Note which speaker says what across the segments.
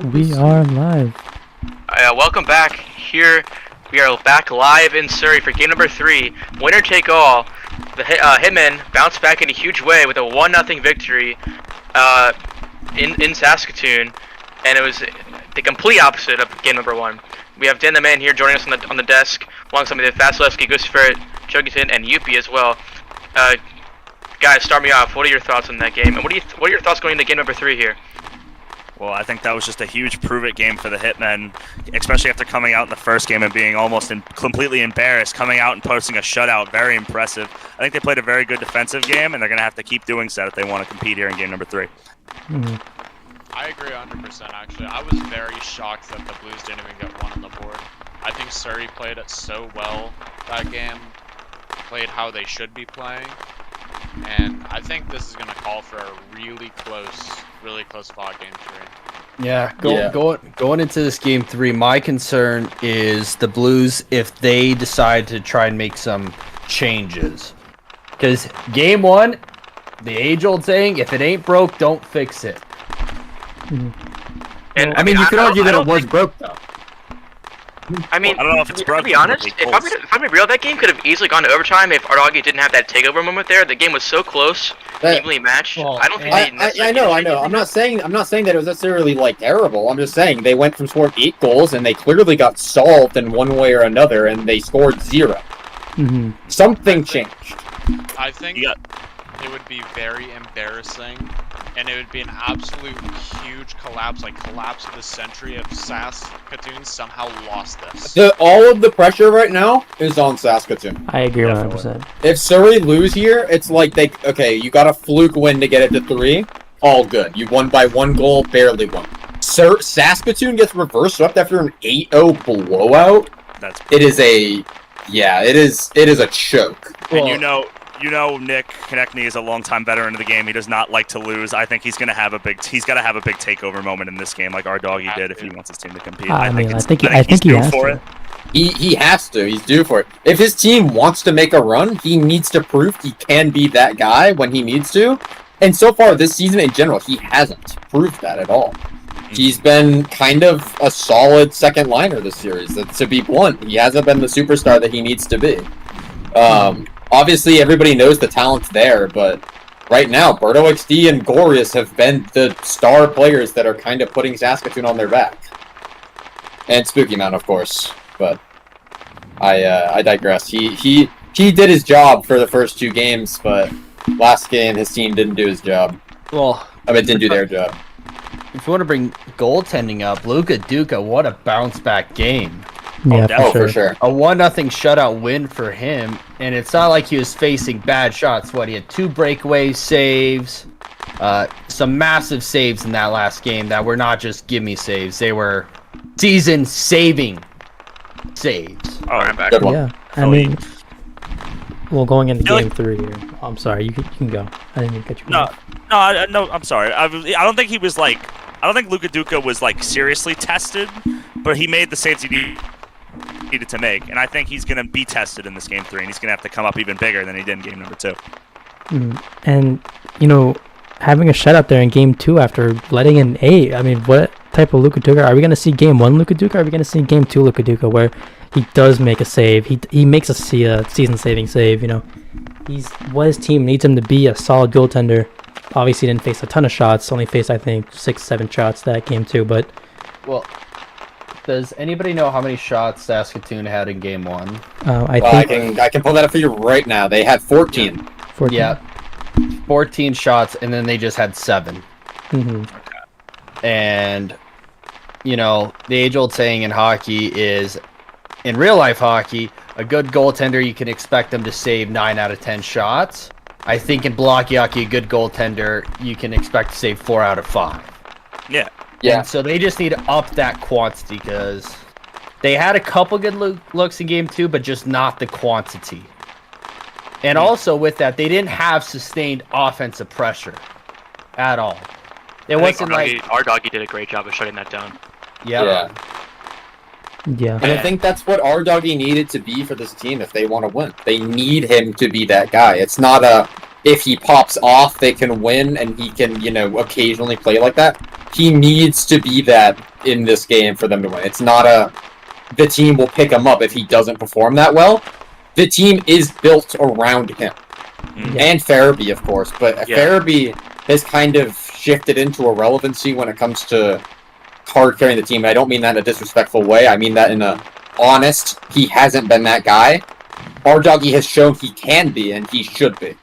Speaker 1: We are live.
Speaker 2: Welcome back. Here we are back live in Surrey for game number 3. Winner take all. The Hitmen bounced back in a huge way with a 1-0 victory in Saskatoon, and it was the complete opposite of game number 1. We have Dan the Man here joining us on the desk, alongside with Vasilevsky, Gustaferret, Jogiton, and Youppi as well. Guys, start me off. What are your thoughts on that game, and what are your thoughts going into game number 3 here?
Speaker 3: Well, I think that was just a huge prove-it game for the Hitmen, especially after coming out in the first game and being almost completely embarrassed, coming out and posting a shutout. Very impressive. I think they played a very good defensive game, and they're going to have to keep doing so if they want to compete here in game number 3.
Speaker 4: I agree 100%, actually. I was very shocked that the Blues didn't even get one on the board. I think Surrey played it so well that game, played how they should be playing, and I think this is going to call for a really close fought game 3.
Speaker 5: Yeah, going into this game 3, my concern is the Blues if they decide to try and make some changes. Because game 1, the age-old saying, if it ain't broke, don't fix it.
Speaker 2: And
Speaker 5: I mean, you could argue that it was broke, though.
Speaker 2: I mean,
Speaker 3: I don't know if it's broken.
Speaker 2: To be honest, if I'm being real, that game could have easily gone to overtime if Ardagi didn't have that takeover moment there. The game was so close, evenly matched.
Speaker 6: Well,
Speaker 2: I don't think
Speaker 6: I know. I'm not saying that it was necessarily like terrible. I'm just saying they went from scoring 8 goals and they clearly got solved in one way or another, and they scored 0. Something changed.
Speaker 4: I think it would be very embarrassing, and it would be an absolute huge collapse of the century if Saskatoon somehow lost this.
Speaker 6: All of the pressure right now is on Saskatoon.
Speaker 1: I agree 100%.
Speaker 6: If Surrey lose here, it's like you got a fluke win to get it to 3. All good. You won by 1 goal, barely won. Saskatoon gets reverse swept after an 8-0 blowout. It is a choke.
Speaker 3: And you know Nick Konechny is a longtime veteran of the game. He does not like to lose. I think he's got to have a big takeover moment in this game, like our doggy did, if he wants his team to compete.
Speaker 1: I think he
Speaker 3: due
Speaker 1: has
Speaker 3: for
Speaker 1: to.
Speaker 3: it.
Speaker 6: He has to. He's due for it. If his team wants to make a run, he needs to prove he can be that guy when he needs to. And so far this season in general, he hasn't proved that at all. He's been kind of a solid second liner this series. To be blunt, he hasn't been the superstar that he needs to be. Obviously, everybody knows the talent's there, but right now, Berto XD and Gorius have been the star players that are kind of putting Saskatoon on their back. And Spooky Man, of course, but I digress. He did his job for the first 2 games, but last game his team didn't do his job.
Speaker 5: Well,
Speaker 6: Didn't do their job.
Speaker 5: if you want to bring goaltending up, Luka Duka, what a bounce-back game.
Speaker 1: Yeah,
Speaker 6: For sure.
Speaker 5: A 1-0 shutout win for him, and it's not like he was facing bad shots. He had 2 breakaway saves, some massive saves in that last game that were not just gimme saves. They were season-saving saves.
Speaker 3: Oh, I'm back.
Speaker 6: Good one.
Speaker 1: Yeah, I mean, well, going into game 3 here. I'm sorry, you can go. I didn't mean to cut you off.
Speaker 3: No, I'm sorry. I don't think he was I don't think Luka Duka was seriously tested, but he made the saves he needed to make, and I think he's going to be tested in this game 3, and he's going to have to come up even bigger than he did in game number 2.
Speaker 1: And having a shutout there in game 2 after letting in 8. I mean, what type of Luka Duka are we going to see? Game 1 Luka Duka? Or are we going to see game 2 Luka Duka where he does make a save? He makes a season-saving save. He's what his team needs him to be, a solid goaltender. Obviously, didn't face a ton of shots. Only faced, I think, 6-7 shots that game 2. But
Speaker 5: does anybody know how many shots Saskatoon had in game 1?
Speaker 1: I
Speaker 6: can pull that up for you right now. They had 14.
Speaker 1: 14.
Speaker 5: Yeah, 14 shots, and then they just had 7. And, the age-old saying in hockey is, in real-life hockey, a good goaltender, you can expect them to save 9 out of 10 shots. I think in Blockey Hockey, a good goaltender, you can expect to save 4 out of 5.
Speaker 3: Yeah.
Speaker 6: Yeah.
Speaker 5: And so they just need to up that quantity, because they had a couple good looks in game 2, but just not the quantity. And also with that, they didn't have sustained offensive pressure at all. It wasn't
Speaker 2: our doggy did a great job of shutting that down.
Speaker 5: Yeah.
Speaker 1: Yeah.
Speaker 6: And I think that's what our doggy needed to be for this team if they want to win. They need him to be that guy. It's not if he pops off, they can win and he can, occasionally play like that. he needs to be that in this game for them to win. It's not the team will pick him up if he doesn't perform that well. The team is built around him. And Farabee, of course, but Farabee has kind of shifted into irrelevancy when it comes to card carrying the team. I don't mean that in a disrespectful way. I mean that in a honest, he hasn't been that guy. Our doggy has shown he can be, and he should be.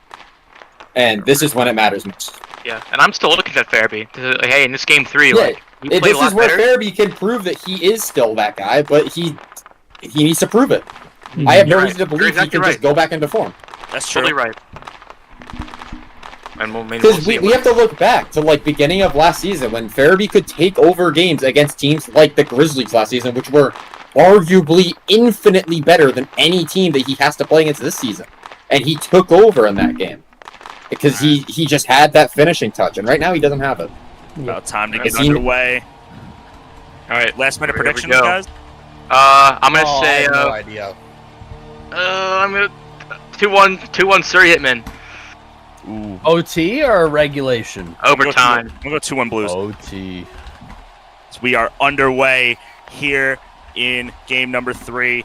Speaker 6: And this is when it matters most.
Speaker 2: Yeah, and I'm still looking at Farabee. Hey, in this game 3,
Speaker 6: Yeah,
Speaker 2: like, he played
Speaker 6: this
Speaker 2: a lot
Speaker 6: is where
Speaker 2: better.
Speaker 6: Farabee can prove that he is still that guy, but he needs to prove it. I have no
Speaker 2: You're
Speaker 6: reason to
Speaker 2: right.
Speaker 6: believe
Speaker 2: You're
Speaker 6: he can
Speaker 2: exactly
Speaker 6: just go back into form.
Speaker 3: That's true.
Speaker 2: Totally right. And maybe
Speaker 6: Because
Speaker 2: we'll see.
Speaker 6: we have to look back to like beginning of last season when Farabee could take over games against teams like the Grizzlies last season, which were arguably infinitely better than any team that he has to play against this season. And he took over in that game. Because he just had that finishing touch, and right now he doesn't have it.
Speaker 3: About time to
Speaker 2: Yeah.
Speaker 3: get underway.
Speaker 2: All right,
Speaker 3: Last minute
Speaker 2: here we
Speaker 3: predictions,
Speaker 2: go.
Speaker 3: guys.
Speaker 2: I'm gonna
Speaker 5: Oh,
Speaker 2: say
Speaker 5: I have no idea.
Speaker 2: I'm gonna 2-1 Surrey Hitmen.
Speaker 3: Ooh.
Speaker 5: OT or regulation?
Speaker 2: Overtime.
Speaker 3: I'm gonna go 2-1 Blues.
Speaker 5: OT.
Speaker 3: So we are underway here in game number 3.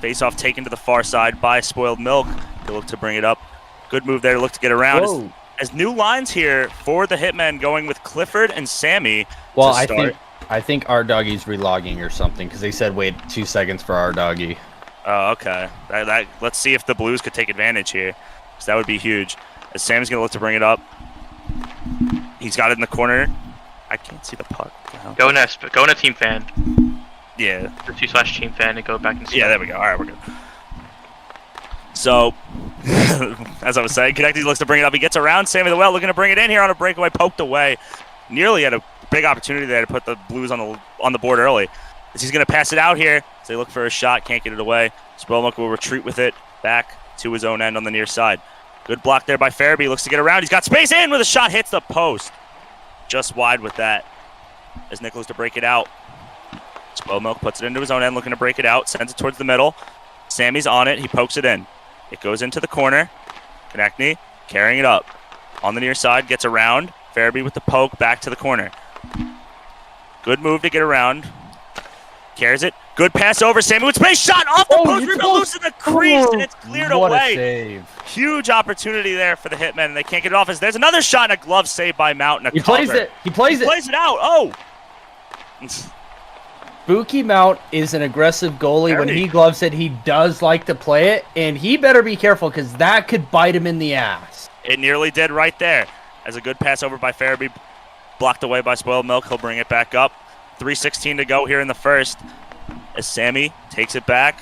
Speaker 3: Face-off taken to the far side by Spoiled Milk. He'll look to bring it up. Good move there to look to get around.
Speaker 5: Whoa.
Speaker 3: As new lines here for the Hitmen going with Clifford and Sammy
Speaker 5: Well,
Speaker 3: to start.
Speaker 5: I think our doggy's relogging or something because they said wait 2 seconds for our doggy.
Speaker 3: Oh, okay. Let's see if the Blues could take advantage here, because that would be huge. As Sam's going to look to bring it up. He's got it in the corner. I can't see the puck. What the hell?
Speaker 2: Go in a team fan.
Speaker 3: Yeah.
Speaker 2: The 2/team fan and go back and
Speaker 3: Yeah, there we go. All right, we're good. So, as I was saying, Connecty looks to bring it up. He gets around Sammy the Well, looking to bring it in here on a breakaway, poked away. Nearly had a big opportunity there to put the Blues on the board early. As he's going to pass it out here, as they look for a shot, can't get it away. Spoilmuck will retreat with it back to his own end on the near side. Good block there by Farabee. Looks to get around. He's got space in with a shot, hits the post. Just wide with that. As Nicholas to break it out. Spoilmilk puts it into his own end, looking to break it out. Sends it towards the middle. Sammy's on it. He pokes it in. It goes into the corner. Konechny carrying it up. On the near side, gets around. Farabee with the poke, back to the corner. Good move to get around. Carries it. Good pass over. Sammy with space. Shot off the post. Rebound loose in the crease, and it's cleared
Speaker 5: What
Speaker 3: away.
Speaker 5: a save.
Speaker 3: Huge opportunity there for the Hitmen, and they can't get it off. As there's another shot and a glove save by Mount. And a
Speaker 5: He plays
Speaker 3: cover.
Speaker 5: it. He plays
Speaker 3: He
Speaker 5: it.
Speaker 3: plays it out. Oh!
Speaker 5: Spooky Mount is an aggressive goalie. When
Speaker 3: Very.
Speaker 5: he gloves it, he does like to play it, and he better be careful because that could bite him in the ass.
Speaker 3: It nearly did right there. As a good pass over by Farabee, blocked away by Spoiled Milk. He'll bring it back up. 3:16 to go here in the first. As Sammy takes it back.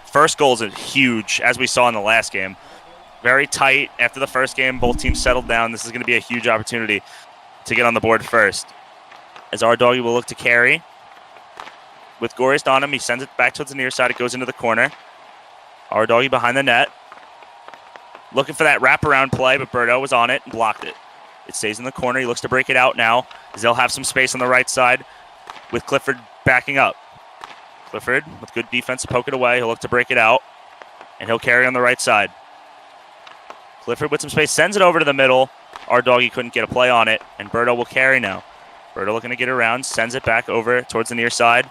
Speaker 3: First goal is huge, as we saw in the last game. Very tight. After the first game, both teams settled down. This is going to be a huge opportunity to get on the board first. As our doggy will look to carry. With Gorist on him, he sends it back towards the near side. It goes into the corner. Our doggy behind the net. Looking for that wraparound play, but Berto was on it and blocked it. It stays in the corner. He looks to break it out now, as they'll have some space on the right side with Clifford backing up. Clifford, with good defense, poke it away. He'll look to break it out, and he'll carry on the right side. Clifford with some space, sends it over to the middle. Our doggy couldn't get a play on it, and Berto will carry now. Berto looking to get around, sends it back over towards the near side.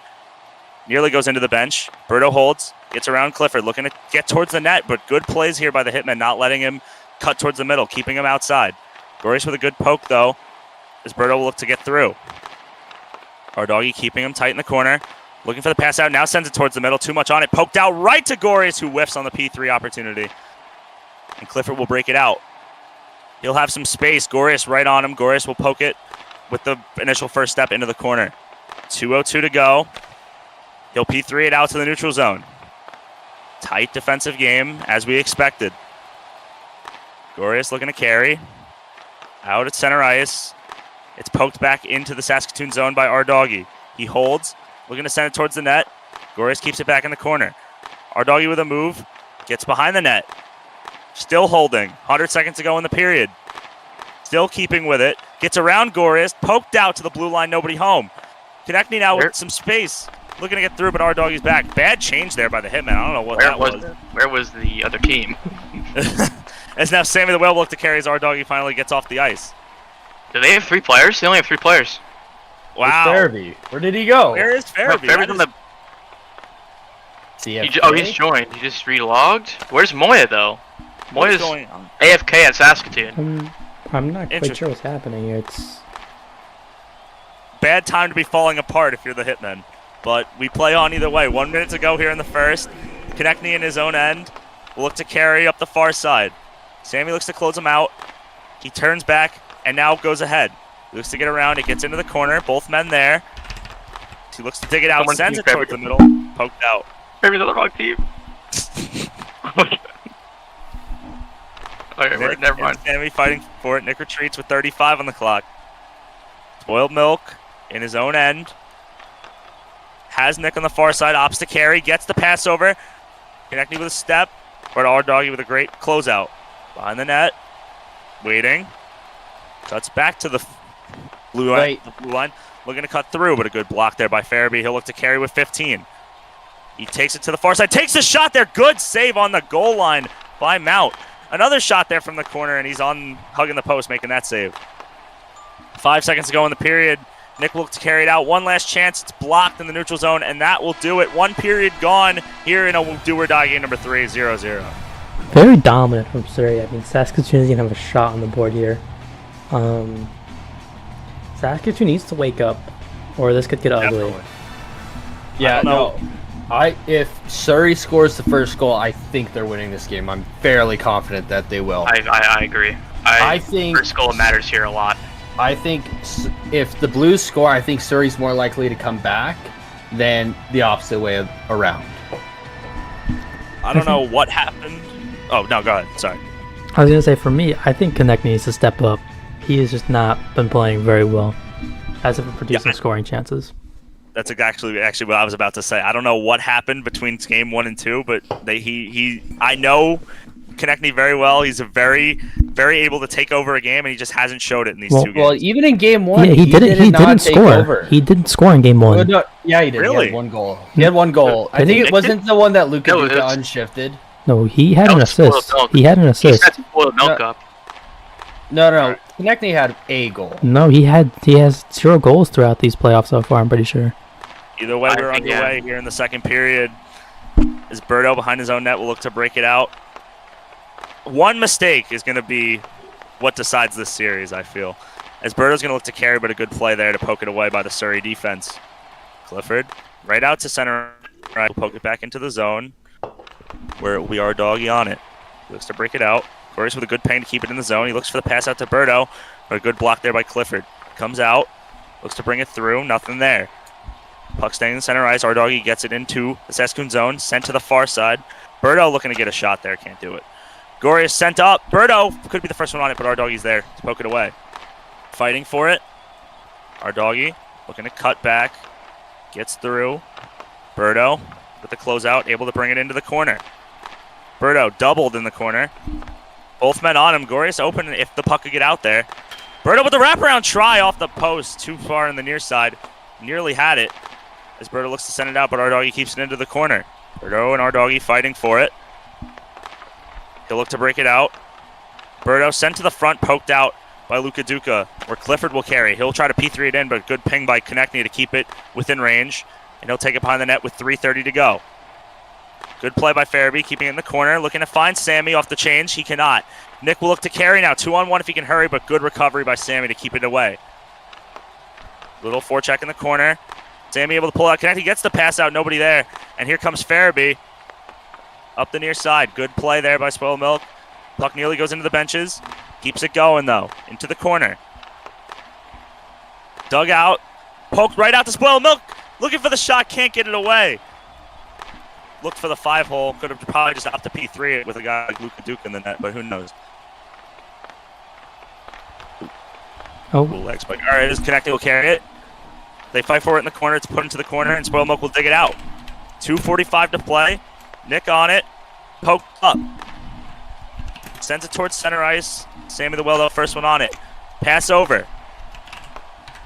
Speaker 3: Nearly goes into the bench. Berto holds, gets around Clifford, looking to get towards the net, but good plays here by the Hitmen, not letting him cut towards the middle, keeping him outside. Gorish with a good poke, though, as Berto will look to get through. Our doggy keeping him tight in the corner. Looking for the pass out, now sends it towards the middle, too much on it. Poked out right to Gorish, who whiffs on the P3 opportunity. And Clifford will break it out. He'll have some space. Gorish right on him. Gorish will poke it with the initial first step into the corner. 2:02 to go. He'll P3 it out to the neutral zone. Tight defensive game, as we expected. Gorius looking to carry. Out at center ice. It's poked back into the Saskatoon zone by our doggy. He holds, looking to send it towards the net. Gorius keeps it back in the corner. Our doggy with a move, gets behind the net. Still holding. 100 seconds to go in the period. Still keeping with it. Gets around Gorius, poked out to the blue line, nobody home. Konechny now with some space. Looking to get through, but our doggy's back. Bad change there by the Hitman. I don't know what that was.
Speaker 2: Where was the other team?
Speaker 3: As now Sammy the Whale will look to carry as our doggy finally gets off the ice.
Speaker 2: Do they have 3 players? They only have 3 players.
Speaker 3: Wow.
Speaker 5: Farabee? Where did he go?
Speaker 3: Where is Farabee?
Speaker 2: Farabee on the.
Speaker 5: CFK?
Speaker 2: He's joined. He just relogged. Where's Moya though?
Speaker 3: What's
Speaker 2: Moya's
Speaker 3: going on?
Speaker 2: AFK at Saskatoon.
Speaker 1: I'm not quite
Speaker 3: Interesting.
Speaker 1: sure what's happening here. It's
Speaker 3: Bad time to be falling apart if you're the Hitmen. But we play on either way. 1 minute to go here in the first. Konechny in his own end will look to carry up the far side. Sammy looks to close him out. He turns back and now goes ahead. He looks to get around. It gets into the corner. Both men there. He looks to dig it out.
Speaker 2: Someone
Speaker 3: Sends it
Speaker 2: keep
Speaker 3: towards the middle. Poked out.
Speaker 2: Farabee's on the wrong team. Okay,
Speaker 3: Nick
Speaker 2: never mind.
Speaker 3: and Sammy fighting for it. Nick retreats with 35 on the clock. Spoiled Milk in his own end. Has Nick on the far side. Opts to carry. Gets the pass over. Konechny with a step. But our doggy with a great closeout. Behind the net. Waiting. Cuts back to the blue line.
Speaker 5: Right.
Speaker 3: The blue line. Looking to cut through, but a good block there by Farabee. He'll look to carry with 15. He takes it to the far side. Takes a shot there. Good save on the goal line by Mount. Another shot there from the corner, and he's on hugging the post, making that save. 5 seconds to go in the period. Nick will look to carry it out. One last chance. It's blocked in the neutral zone, and that will do it. 1 period gone here in a do-or-die game number 3, 0-0.
Speaker 1: very dominant from Surrey. I mean, Saskatoon is going to have a shot on the board here. Saskatoon needs to wake up, or this could get ugly.
Speaker 3: Definitely.
Speaker 5: Yeah,
Speaker 3: know.
Speaker 5: If Surrey scores the first goal, I think they're winning this game. I'm fairly confident that they will.
Speaker 2: I agree.
Speaker 5: I think
Speaker 2: first goal matters here a lot.
Speaker 5: I think if the Blues score, I think Surrey's more likely to come back than the opposite way around.
Speaker 3: I don't know what happened. Oh, no, go ahead. Sorry.
Speaker 1: I was going to say, for me, I think Konechny needs to step up. He has just not been playing very well as of producing scoring chances.
Speaker 3: That's actually what I was about to say. I don't know what happened between game 1 and 2, but I know Konechny very well. He's a very able to take over a game, and he just hasn't showed it in these 2 games.
Speaker 5: Well, even in game 1,
Speaker 1: Yeah, he didn't
Speaker 5: not
Speaker 1: score.
Speaker 5: take over.
Speaker 1: He didn't score in game 1.
Speaker 5: Oh, no, yeah, he did.
Speaker 3: Really?
Speaker 5: He had 1 goal. He had 1 goal. I think it wasn't the one that Luka
Speaker 2: No, it's-
Speaker 5: unshifted.
Speaker 1: No, he had
Speaker 2: That
Speaker 1: an
Speaker 2: was spoiled
Speaker 1: assist.
Speaker 2: milk.
Speaker 1: He had an
Speaker 2: He
Speaker 1: assist.
Speaker 2: set spoiled milk up.
Speaker 5: No. Konechny had a goal.
Speaker 1: No, he has 0 goals throughout these playoffs so far, I'm pretty sure.
Speaker 3: Either way,
Speaker 2: I
Speaker 3: we're
Speaker 2: think,
Speaker 3: underway here in the second period. As Berto behind his own net will look to break it out. One mistake is going to be what decides this series, I feel. As Berto's going to look to carry, but a good play there to poke it away by the Surrey defense. Clifford, right out to center. Right, will poke it back into the zone, where we are doggy on it. He looks to break it out. Corey's with a good ping to keep it in the zone. He looks for the pass out to Berto, but a good block there by Clifford. Comes out, looks to bring it through, nothing there. Puck staying in the center ice. Our doggy gets it into the Saskatoon zone, sent to the far side. Berto looking to get a shot there, can't do it. Gory is sent up. Berto could be the first one on it, but our doggy's there to poke it away. Fighting for it. Our doggy looking to cut back. Gets through. Berto with the closeout, able to bring it into the corner. Berto doubled in the corner. Both men on him. Gorius open if the puck could get out there. Berto with the wraparound try off the post, too far in the near side. Nearly had it. As Berto looks to send it out, but our doggy keeps it into the corner. Berto and our doggy fighting for it. He'll look to break it out. Berto sent to the front, poked out by Luka Duka, where Clifford will carry. He'll try to P3 it in, but good ping by Konechny to keep it within range. And he'll take it behind the net with 3:30 to go. Good play by Farabee, keeping it in the corner. Looking to find Sammy off the change. He cannot. Nick will look to carry now. 2-on-1 if he can hurry, but good recovery by Sammy to keep it away. Little forecheck in the corner. Sammy able to pull out. Konechny gets the pass out. Nobody there. And here comes Farabee. Up the near side. Good play there by Spoiled Milk. Puck nearly goes into the benches. Keeps it going, though. Into the corner. Dug out. Poked right out to Spoiled Milk. Looking for the shot. Can't get it away. Looked for the 5-hole. Could have probably just opted to P3 it with a guy like Luka Duke in the net, but who knows.
Speaker 1: Oh,
Speaker 3: Cool legs. All right, his Konechny will carry it. They fight for it in the corner. It's put into the corner, and Spoiled Milk will dig it out. 2:45 to play. Nick on it. Poked up. Sends it towards center ice. Sammy the well, first one on it. Pass over.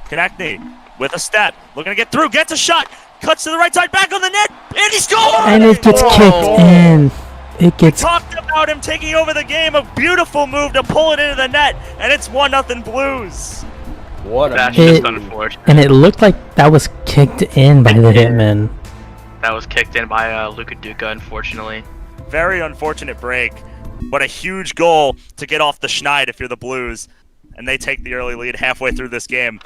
Speaker 3: Konechny with a step. Looking to get through. Gets a shot. Cuts to the right side. Back on the net. And he scores!
Speaker 1: and it gets kicked in. It gets.
Speaker 3: Talked about him taking over the game. A beautiful move to pull it into the net. And it's 1-0 Blues.
Speaker 5: What a
Speaker 2: That's
Speaker 1: It-
Speaker 2: just unfortunate.
Speaker 1: And it looked like that was kicked in by the Hitman.
Speaker 2: That was kicked in by Luka Duka, unfortunately.
Speaker 3: Very unfortunate break, but a huge goal to get off the schneid if you're the Blues, and they take the early lead halfway through this game.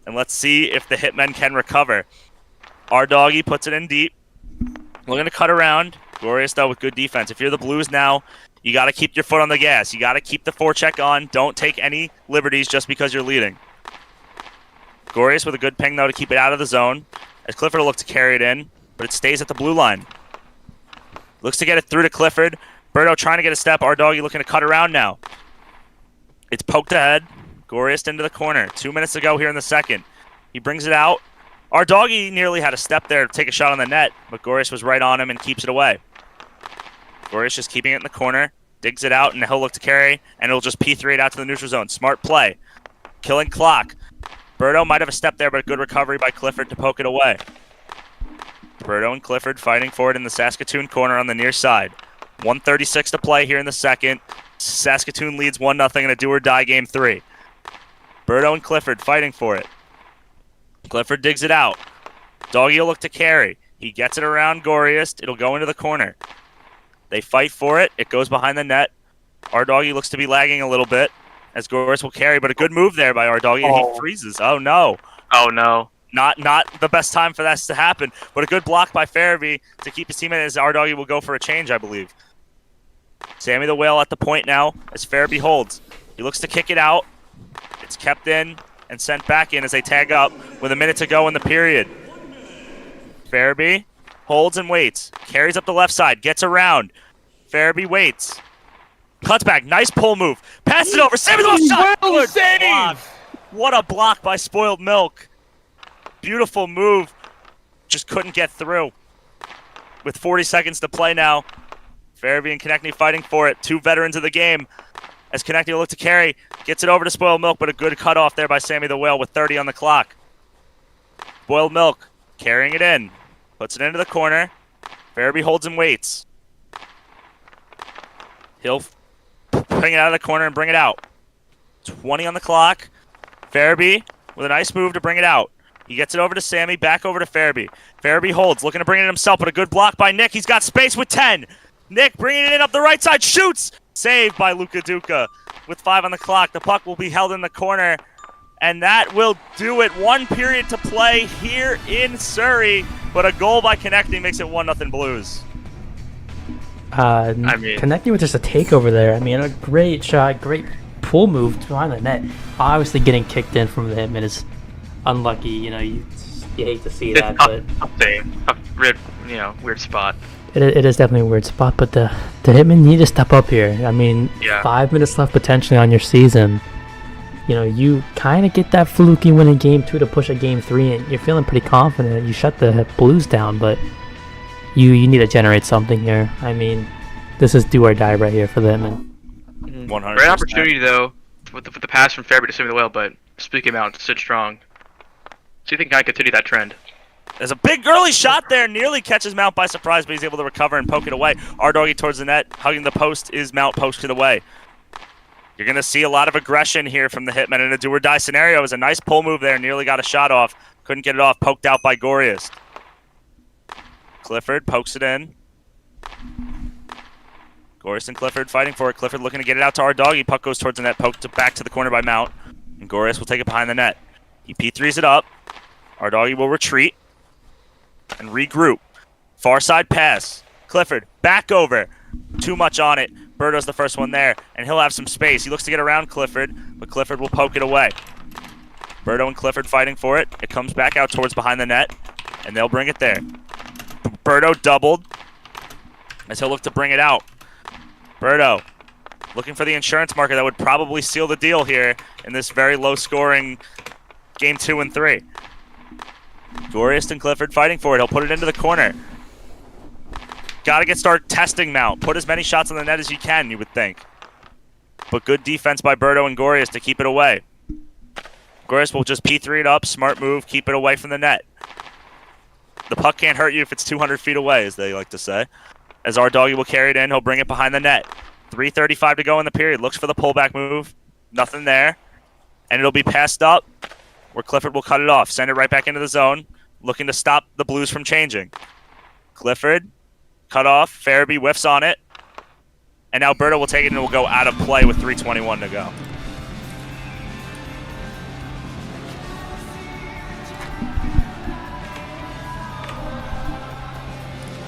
Speaker 3: And let's see if the Hitmen can recover. Our doggy puts it in deep. We're going to cut around. Glorious, though, with good defense. If you're the Blues now, you got to keep your foot on the gas. You got to keep the forecheck on. Don't take any liberties just because you're leading. Glorious with a good ping, though, to keep it out of the zone. As Clifford will look to carry it in, but it stays at the blue line. Looks to get it through to Clifford. Berto trying to get a step. Our doggy looking to cut around now. It's poked ahead. Glorious into the corner. 2 minutes to go here in the second. He brings it out. Our doggy nearly had a step there to take a shot on the net, but Glorious was right on him and keeps it away. Glorious just keeping it in the corner. Digs it out, and he'll look to carry, and it'll just P3 it out to the neutral zone. Smart play. Killing clock. Berto might have a step there, but a good recovery by Clifford to poke it away. Berto and Clifford fighting for it in the Saskatoon corner on the near side. 1:36 to play here in the second. Saskatoon leads 1-0 in a do-or-die game 3. Berto and Clifford fighting for it. Clifford digs it out. Doggy will look to carry. He gets it around Glorious. It'll go into the corner. They fight for it. It goes behind the net. Our doggy looks to be lagging a little bit as Glorious will carry, but a good move there by our doggy. And he freezes. Oh, no.
Speaker 2: Oh, no.
Speaker 3: Not the best time for that to happen, but a good block by Farabee to keep his teammate as our doggy will go for a change, I believe. Sammy the Whale at the point now as Farabee holds. He looks to kick it out. It's kept in and sent back in as they tag up with a minute to go in the period. Farabee holds and waits. Carries up the left side. Gets around. Farabee waits. Cuts back. Nice pull move. Passes it over. Sammy the Whale shot. Good block. What a block by Spoiled Milk. Beautiful move. Just couldn't get through. With 40 seconds to play now. Farabee and Konechny fighting for it. Two veterans of the game. As Konechny will look to carry. Gets it over to Spoiled Milk, but a good cutoff there by Sammy the Whale with 30 on the clock. Spoiled Milk carrying it in. Puts it into the corner. Farabee holds and waits. He'll bring it out of the corner and bring it out. 20 on the clock. Farabee with a nice move to bring it out. He gets it over to Sammy, back over to Farabee. Farabee holds, looking to bring it in himself, but a good block by Nick. He's got space with 10. Nick bringing it in up the right side, shoots! Saved by Luka Duka. With 5 on the clock, the puck will be held in the corner, and that will do it. 1 period to play here in Surrey, but a goal by Konechny makes it 1-0 Blues.
Speaker 1: Konechny with just a takeover there. I mean, a great shot, great pull move behind the net. Obviously, getting kicked in from the Hitman is unlucky. You know, you hate to see that, but
Speaker 2: Weird spot.
Speaker 1: it is definitely a weird spot. But the Hitmen need to step up here. I mean,
Speaker 2: Yeah.
Speaker 1: 5 minutes left potentially on your season. You know, you kind of get that fluky win in game 2 to push a game 3, and you're feeling pretty confident. You shut the Blues down, but you need to generate something here. I mean, this is do or die right here for the Hitmen.
Speaker 3: 100%.
Speaker 2: Great opportunity, though, with the pass from Farabee to Sammy the Whale, but speaking out, stood strong. So you think I continue that trend?
Speaker 3: There's a big early shot there. Nearly catches Mount by surprise, but he's able to recover and poke it away. Our doggy towards the net, hugging the post is Mount posted away. You're going to see a lot of aggression here from the Hitmen in a do-or-die scenario. It was a nice pull move there. Nearly got a shot off. Couldn't get it off. Poked out by Glorious. Clifford pokes it in. Glorious and Clifford fighting for it. Clifford looking to get it out to our doggy. Puck goes towards the net. Poked back to the corner by Mount. And Glorious will take it behind the net. He P3s it up. Our doggy will retreat and regroup. Far side pass. Clifford back over. Too much on it. Berto's the first one there, and he'll have some space. He looks to get around Clifford, but Clifford will poke it away. Berto and Clifford fighting for it. It comes back out towards behind the net, and they'll bring it there. Berto doubled as he'll look to bring it out. Berto looking for the insurance marker that would probably seal the deal here in this very low-scoring game 2 and 3. Glorious and Clifford fighting for it. He'll put it into the corner. Got to start testing Mount. Put as many shots on the net as you can, you would think. But good defense by Berto and Glorious to keep it away. Glorious will just P3 it up. Smart move. Keep it away from the net. The puck can't hurt you if it's 200 feet away, as they like to say. As our doggy will carry it in, he'll bring it behind the net. 3:35 to go in the period. Looks for the pullback move. Nothing there. And it'll be passed up where Clifford will cut it off. Send it right back into the zone, looking to stop the Blues from changing. Clifford, cut off. Farabee whiffs on it. And now Berto will take it and will go out of play with 3:21 to go.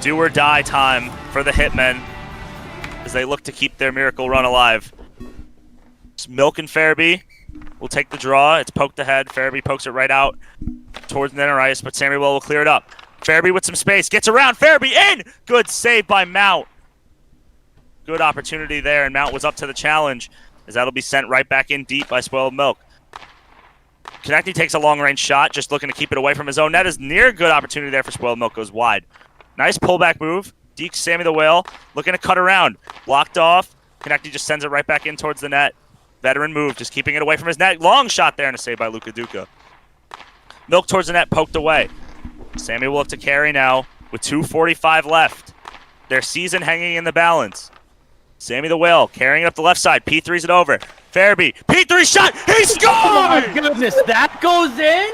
Speaker 3: Do or die time for the Hitmen as they look to keep their miracle run alive. It's Milk and Farabee will take the draw. It's poked ahead. Farabee pokes it right out towards center ice, but Samuel will clear it up. Farabee with some space. Gets around. Farabee in! Good save by Mount. Good opportunity there, and Mount was up to the challenge as that'll be sent right back in deep by Spoiled Milk. Konechny takes a long-range shot, just looking to keep it away from his own net. Is near good opportunity there for Spoiled Milk. Goes wide. Nice pullback move. Dekes Sammy the Whale looking to cut around. Blocked off. Konechny just sends it right back in towards the net. Veteran move, just keeping it away from his net. Long shot there and a save by Luka Duka. Milk towards the net, poked away. Sammy will look to carry now with 2:45 left. Their season hanging in the balance. Sammy the Whale carrying it up the left side. P3's it over. Farabee. P3 shot. He scored!
Speaker 5: Oh my goodness, that goes in?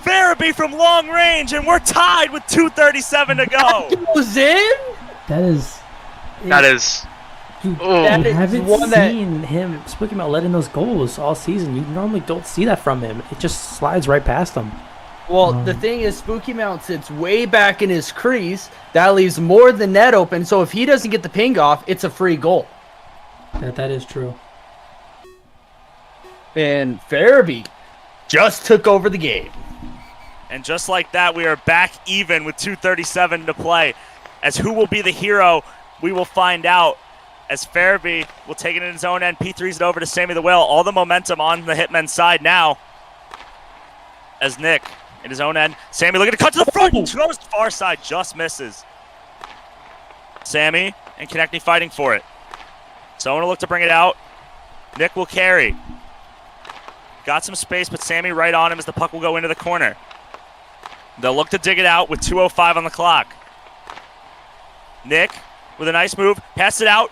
Speaker 3: Farabee from long range, and we're tied with 2:37 to go.
Speaker 5: That goes in?
Speaker 1: That is. Dude,
Speaker 2: Oh.
Speaker 1: I
Speaker 5: That is
Speaker 1: haven't
Speaker 5: one that-
Speaker 1: seen him speaking about letting those goals all season. You normally don't see that from him. It just slides right past him.
Speaker 5: Well, the thing is, Spooky Mount sits way back in his crease. That leaves more than net open. So if he doesn't get the ping off, it's a free goal.
Speaker 1: That is true.
Speaker 5: And Farabee just took over the game.
Speaker 3: And just like that, we are back even with 2:37 to play. As who will be the hero, we will find out. As Farabee will take it in his own end. P3's it over to Sammy the Whale. All the momentum on the Hitmen side now. As Nick in his own end. Sammy looking to cut to the front. Goes far side, just misses. Sammy and Konechny fighting for it. Someone will look to bring it out. Nick will carry. Got some space, but Sammy right on him as the puck will go into the corner. They'll look to dig it out with 2:05 on the clock. Nick with a nice move. Pass it out.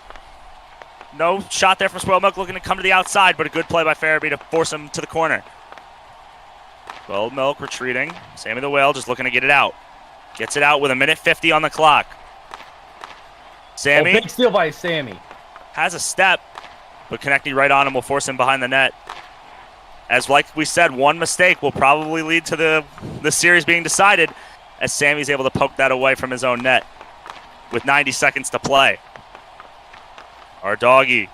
Speaker 3: No shot there from Spoiled Milk looking to come to the outside, but a good play by Farabee to force him to the corner. Spoiled Milk retreating. Sammy the Whale just looking to get it out. Gets it out with 1:50 on the clock. Sammy
Speaker 5: Big steal by Sammy.
Speaker 3: has a step, but Konechny right on him will force him behind the net. As like we said, one mistake will probably lead to the series being decided as Sammy's able to poke that away from his own net with 90 seconds to play. Our doggy.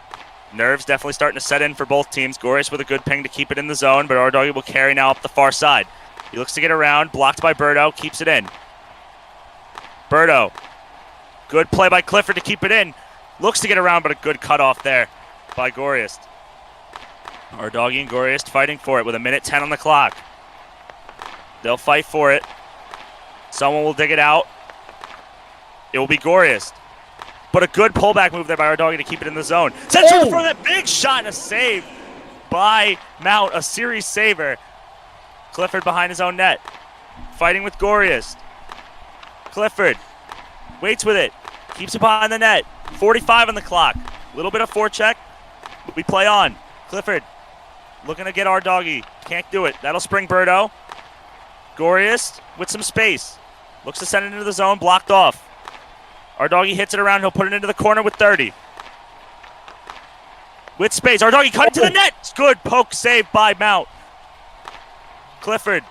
Speaker 3: Nerves definitely starting to set in for both teams. Gorius with a good ping to keep it in the zone, but our doggy will carry now up the far side. He looks to get around, blocked by Berto, keeps it in. Berto. Good play by Clifford to keep it in. Looks to get around, but a good cutoff there by Gorius. Our doggy and Gorius fighting for it with 1:10 on the clock. They'll fight for it. Someone will dig it out. It will be Gorius. But a good pullback move there by our doggy to keep it in the zone. Sends it for that big shot and a save by Mount, a series saver. Clifford behind his own net. Fighting with Gorius. Clifford waits with it. Keeps it behind the net. 45 on the clock. A little bit of forecheck. We play on. Clifford looking to get our doggy. Can't do it. That'll spring Berto. Gorius with some space. Looks to send it into the zone. Blocked off. Our doggy hits it around. He'll put it into the corner with 30. With space. Our doggy cut it to the net. Good poke save by Mount. Clifford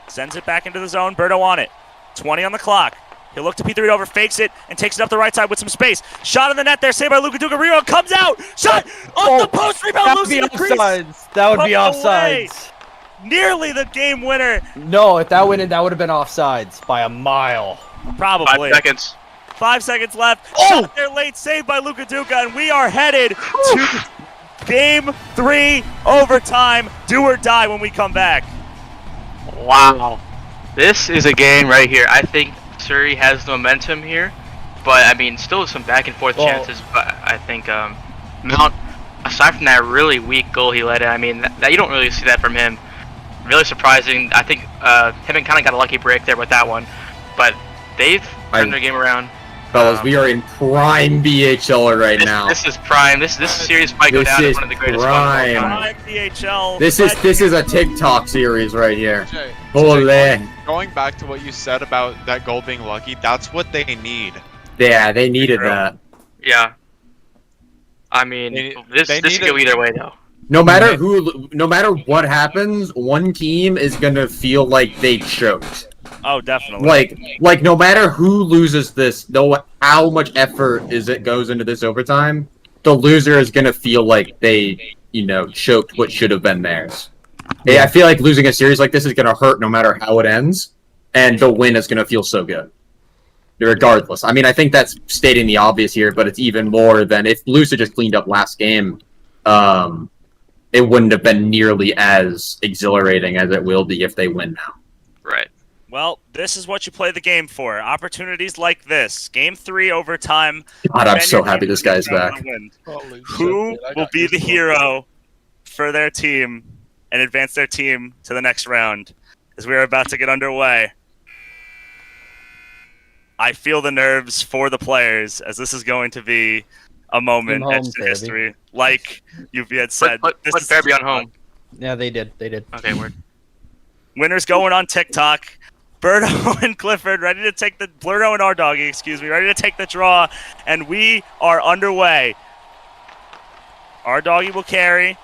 Speaker 3: sends it back into the zone. Berto on it. 20 on the clock. He'll look to P3 over, fakes it, and takes it up the right side with some space. Shot in the net there, saved by Luka Duka. Rebound comes out. Shot off the post. Rebound losing the crease.
Speaker 5: That would be
Speaker 3: Poked away.
Speaker 5: offsides.
Speaker 3: Nearly the game winner.
Speaker 5: No, if that went in, that would have been offsides by a mile.
Speaker 3: Probably.
Speaker 2: 5 seconds.
Speaker 3: 5 seconds left. Shot there late, saved by Luka Duka, and we are headed to Game 3 overtime. Do or die when we come back.
Speaker 2: Wow. This is a game right here. I think Surrey has the momentum here, but I mean, still some back and forth chances. But I think Mount, aside from that really weak goal he let in, I mean, that you don't really see that from him. Really surprising. I think Hitmen kind of got a lucky break there with that one, but they've turned their game around.
Speaker 6: Fellas, we are in prime BHL right now.
Speaker 2: This is prime. This series might go
Speaker 6: This
Speaker 2: down as
Speaker 6: is
Speaker 2: one of the greatest
Speaker 6: prime.
Speaker 2: ones of all time.
Speaker 3: BHL.
Speaker 6: This is a TikTok series right here.
Speaker 4: TJ,
Speaker 6: Holy.
Speaker 4: going back to what you said about that goal being lucky, that's what they need.
Speaker 6: Yeah, they needed that.
Speaker 2: Yeah. I mean, this
Speaker 4: they
Speaker 2: could
Speaker 4: need
Speaker 2: go
Speaker 4: it.
Speaker 2: either way though.
Speaker 6: No matter what happens, one team is gonna feel like they choked.
Speaker 3: Oh, definitely.
Speaker 6: Like no matter who loses this, no how much effort goes into this overtime, the loser is gonna feel like they, choked what should have been theirs. Yeah, I feel like losing a series like this is gonna hurt no matter how it ends, and the win is gonna feel so good. Regardless. I mean, I think that's stating the obvious here, but it's even more than if Blues had just cleaned up last game, it wouldn't have been nearly as exhilarating as it will be if they win now.
Speaker 2: Right.
Speaker 3: Well, this is what you play the game for. Opportunities like this. Game 3 overtime.
Speaker 6: God, I'm so happy this guy's back.
Speaker 3: Who will be the hero for their team and advance their team to the next round as we are about to get underway? I feel the nerves for the players as this is going to be a moment etched in history. Like Youppi had said.
Speaker 2: Put Fairby on home.
Speaker 5: Yeah, they did.
Speaker 2: Okay, word.
Speaker 3: Winners going on TikTok. Birdo and Clifford ready to take the Birdo and our doggy, ready to take the draw, and we are underway. Our doggy will carry.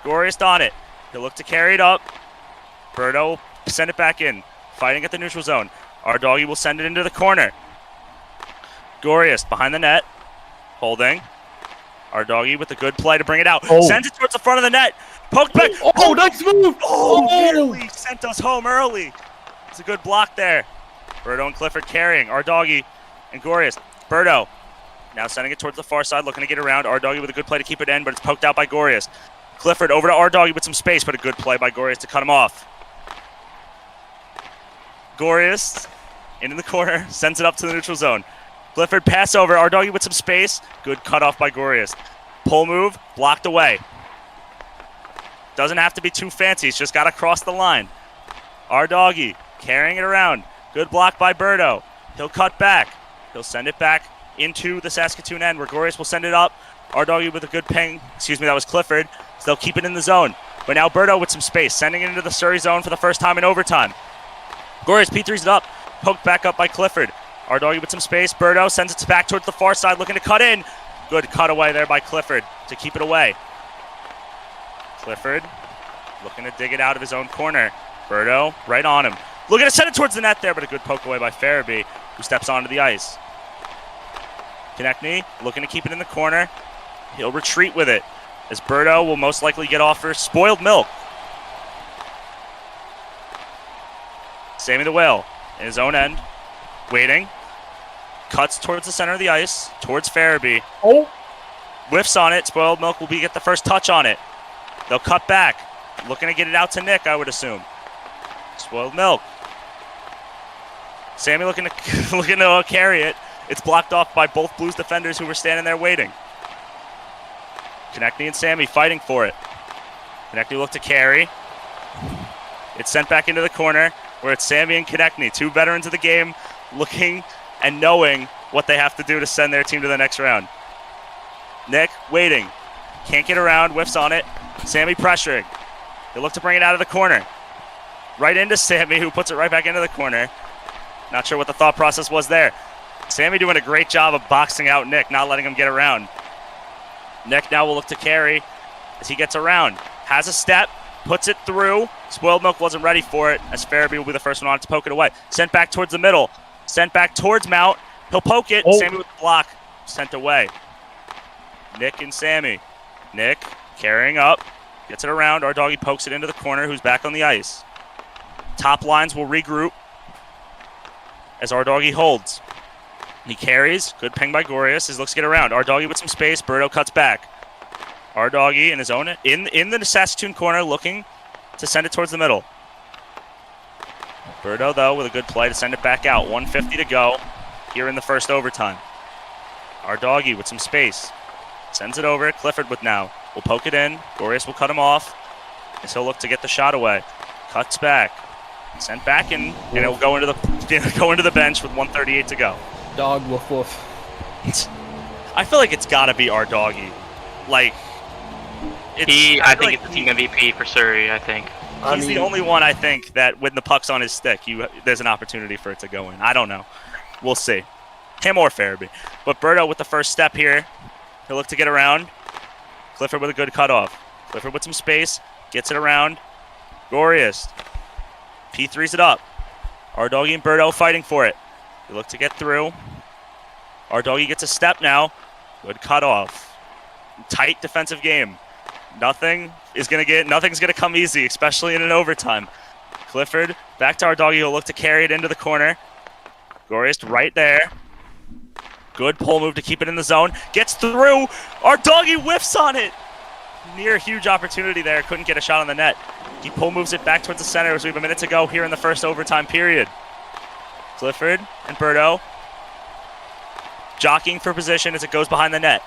Speaker 3: Goriest on it. He'll look to carry it up. Birdo will send it back in. Fighting at the neutral zone. Our doggy will send it into the corner. Goriest behind the net. Holding. Our doggy with a good play to bring it out.
Speaker 6: Oh.
Speaker 3: Sends it towards the front of the net. Poked back.
Speaker 6: Oh, nice move!
Speaker 3: Nearly sent us home early. It's a good block there. Birdo and Clifford carrying. Our doggy and Goriest. Birdo now sending it towards the far side, looking to get around. Our doggy with a good play to keep it in, but it's poked out by Goriest. Clifford over to our doggy with some space, but a good play by Goriest to cut him off. Goriest in the corner, sends it up to the neutral zone. Clifford pass over. Our doggy with some space. Good cut off by Goriest. Pull move, blocked away. Doesn't have to be too fancy. He's just got to cross the line. Our doggy carrying it around. Good block by Birdo. He'll cut back. He'll send it back into the Saskatoon end where Goriest will send it up. Our doggy with a good ping. That was Clifford. So they'll keep it in the zone. But now Birdo with some space, sending it into the Surrey zone for the first time in overtime. Goriest P3's it up. Poked back up by Clifford. Our doggy with some space. Birdo sends it back towards the far side, looking to cut in. Good cut away there by Clifford to keep it away. Clifford looking to dig it out of his own corner. Birdo right on him. Looking to send it towards the net there, but a good poke away by Farabee, who steps onto the ice. Konechny looking to keep it in the corner. He'll retreat with it, as Birdo will most likely get off for spoiled milk. Sammy the Whale in his own end, waiting. Cuts towards the center of the ice, towards Farabee.
Speaker 6: Oh.
Speaker 3: Whiffs on it. Spoiled Milk will get the first touch on it. They'll cut back. Looking to get it out to Nick, I would assume. Spoiled Milk. Sammy looking to carry it. It's blocked off by both Blues defenders who were standing there waiting. Konechny and Sammy fighting for it. Konechny look to carry. It's sent back into the corner where it's Sammy and Konechny, two veterans of the game, looking and knowing what they have to do to send their team to the next round. Nick waiting. Can't get around, whiffs on it. Sammy pressuring. They look to bring it out of the corner. Right into Sammy, who puts it right back into the corner. Not sure what the thought process was there. Sammy doing a great job of boxing out Nick, not letting him get around. Nick now will look to carry as he gets around. Has a step, puts it through. Spoiled Milk wasn't ready for it, as Farabee will be the first one on it to poke it away. Sent back towards the middle. Sent back towards Mount. He'll poke it.
Speaker 6: Oh.
Speaker 3: Sammy with the block. Sent away. Nick and Sammy. Nick carrying up. Gets it around. Our doggy pokes it into the corner, who's back on the ice. Top lines will regroup as our doggy holds. He carries. Good ping by Gorius. He looks to get around. Our doggy with some space. Birdo cuts back. Our doggy in his own in the Saskatoon corner, looking to send it towards the middle. Birdo, though, with a good play to send it back out. 1:50 to go here in the first overtime. Our doggy with some space. Sends it over. Clifford with now. Will poke it in. Gorius will cut him off as he'll look to get the shot away. Cuts back. Sent back in, and it will go into the bench with 1:38 to go.
Speaker 5: Dog woof woof.
Speaker 3: I feel like it's got to be our doggy. Like,
Speaker 2: I think it's the team MVP for Surrey. I think
Speaker 3: he's the only one I think that when the puck's on his stick, there's an opportunity for it to go in. I don't know. We'll see. Him or Farabee. But Berto with the first step here. He'll look to get around. Clifford with a good cutoff. Clifford with some space. Gets it around. Glorious. P3's it up. Our doggy and Berto fighting for it. They look to get through. Our doggy gets a step now. Good cutoff. Tight defensive game. Nothing's gonna come easy, especially in an overtime. Clifford back to our doggy. He'll look to carry it into the corner. Glorious right there. Good pull move to keep it in the zone. Gets through. Our doggy whiffs on it. Near huge opportunity there. Couldn't get a shot on the net. He pull moves it back towards the center as we have a minute to go here in the first overtime period. Clifford and Berto jockeying for position as it goes behind the net.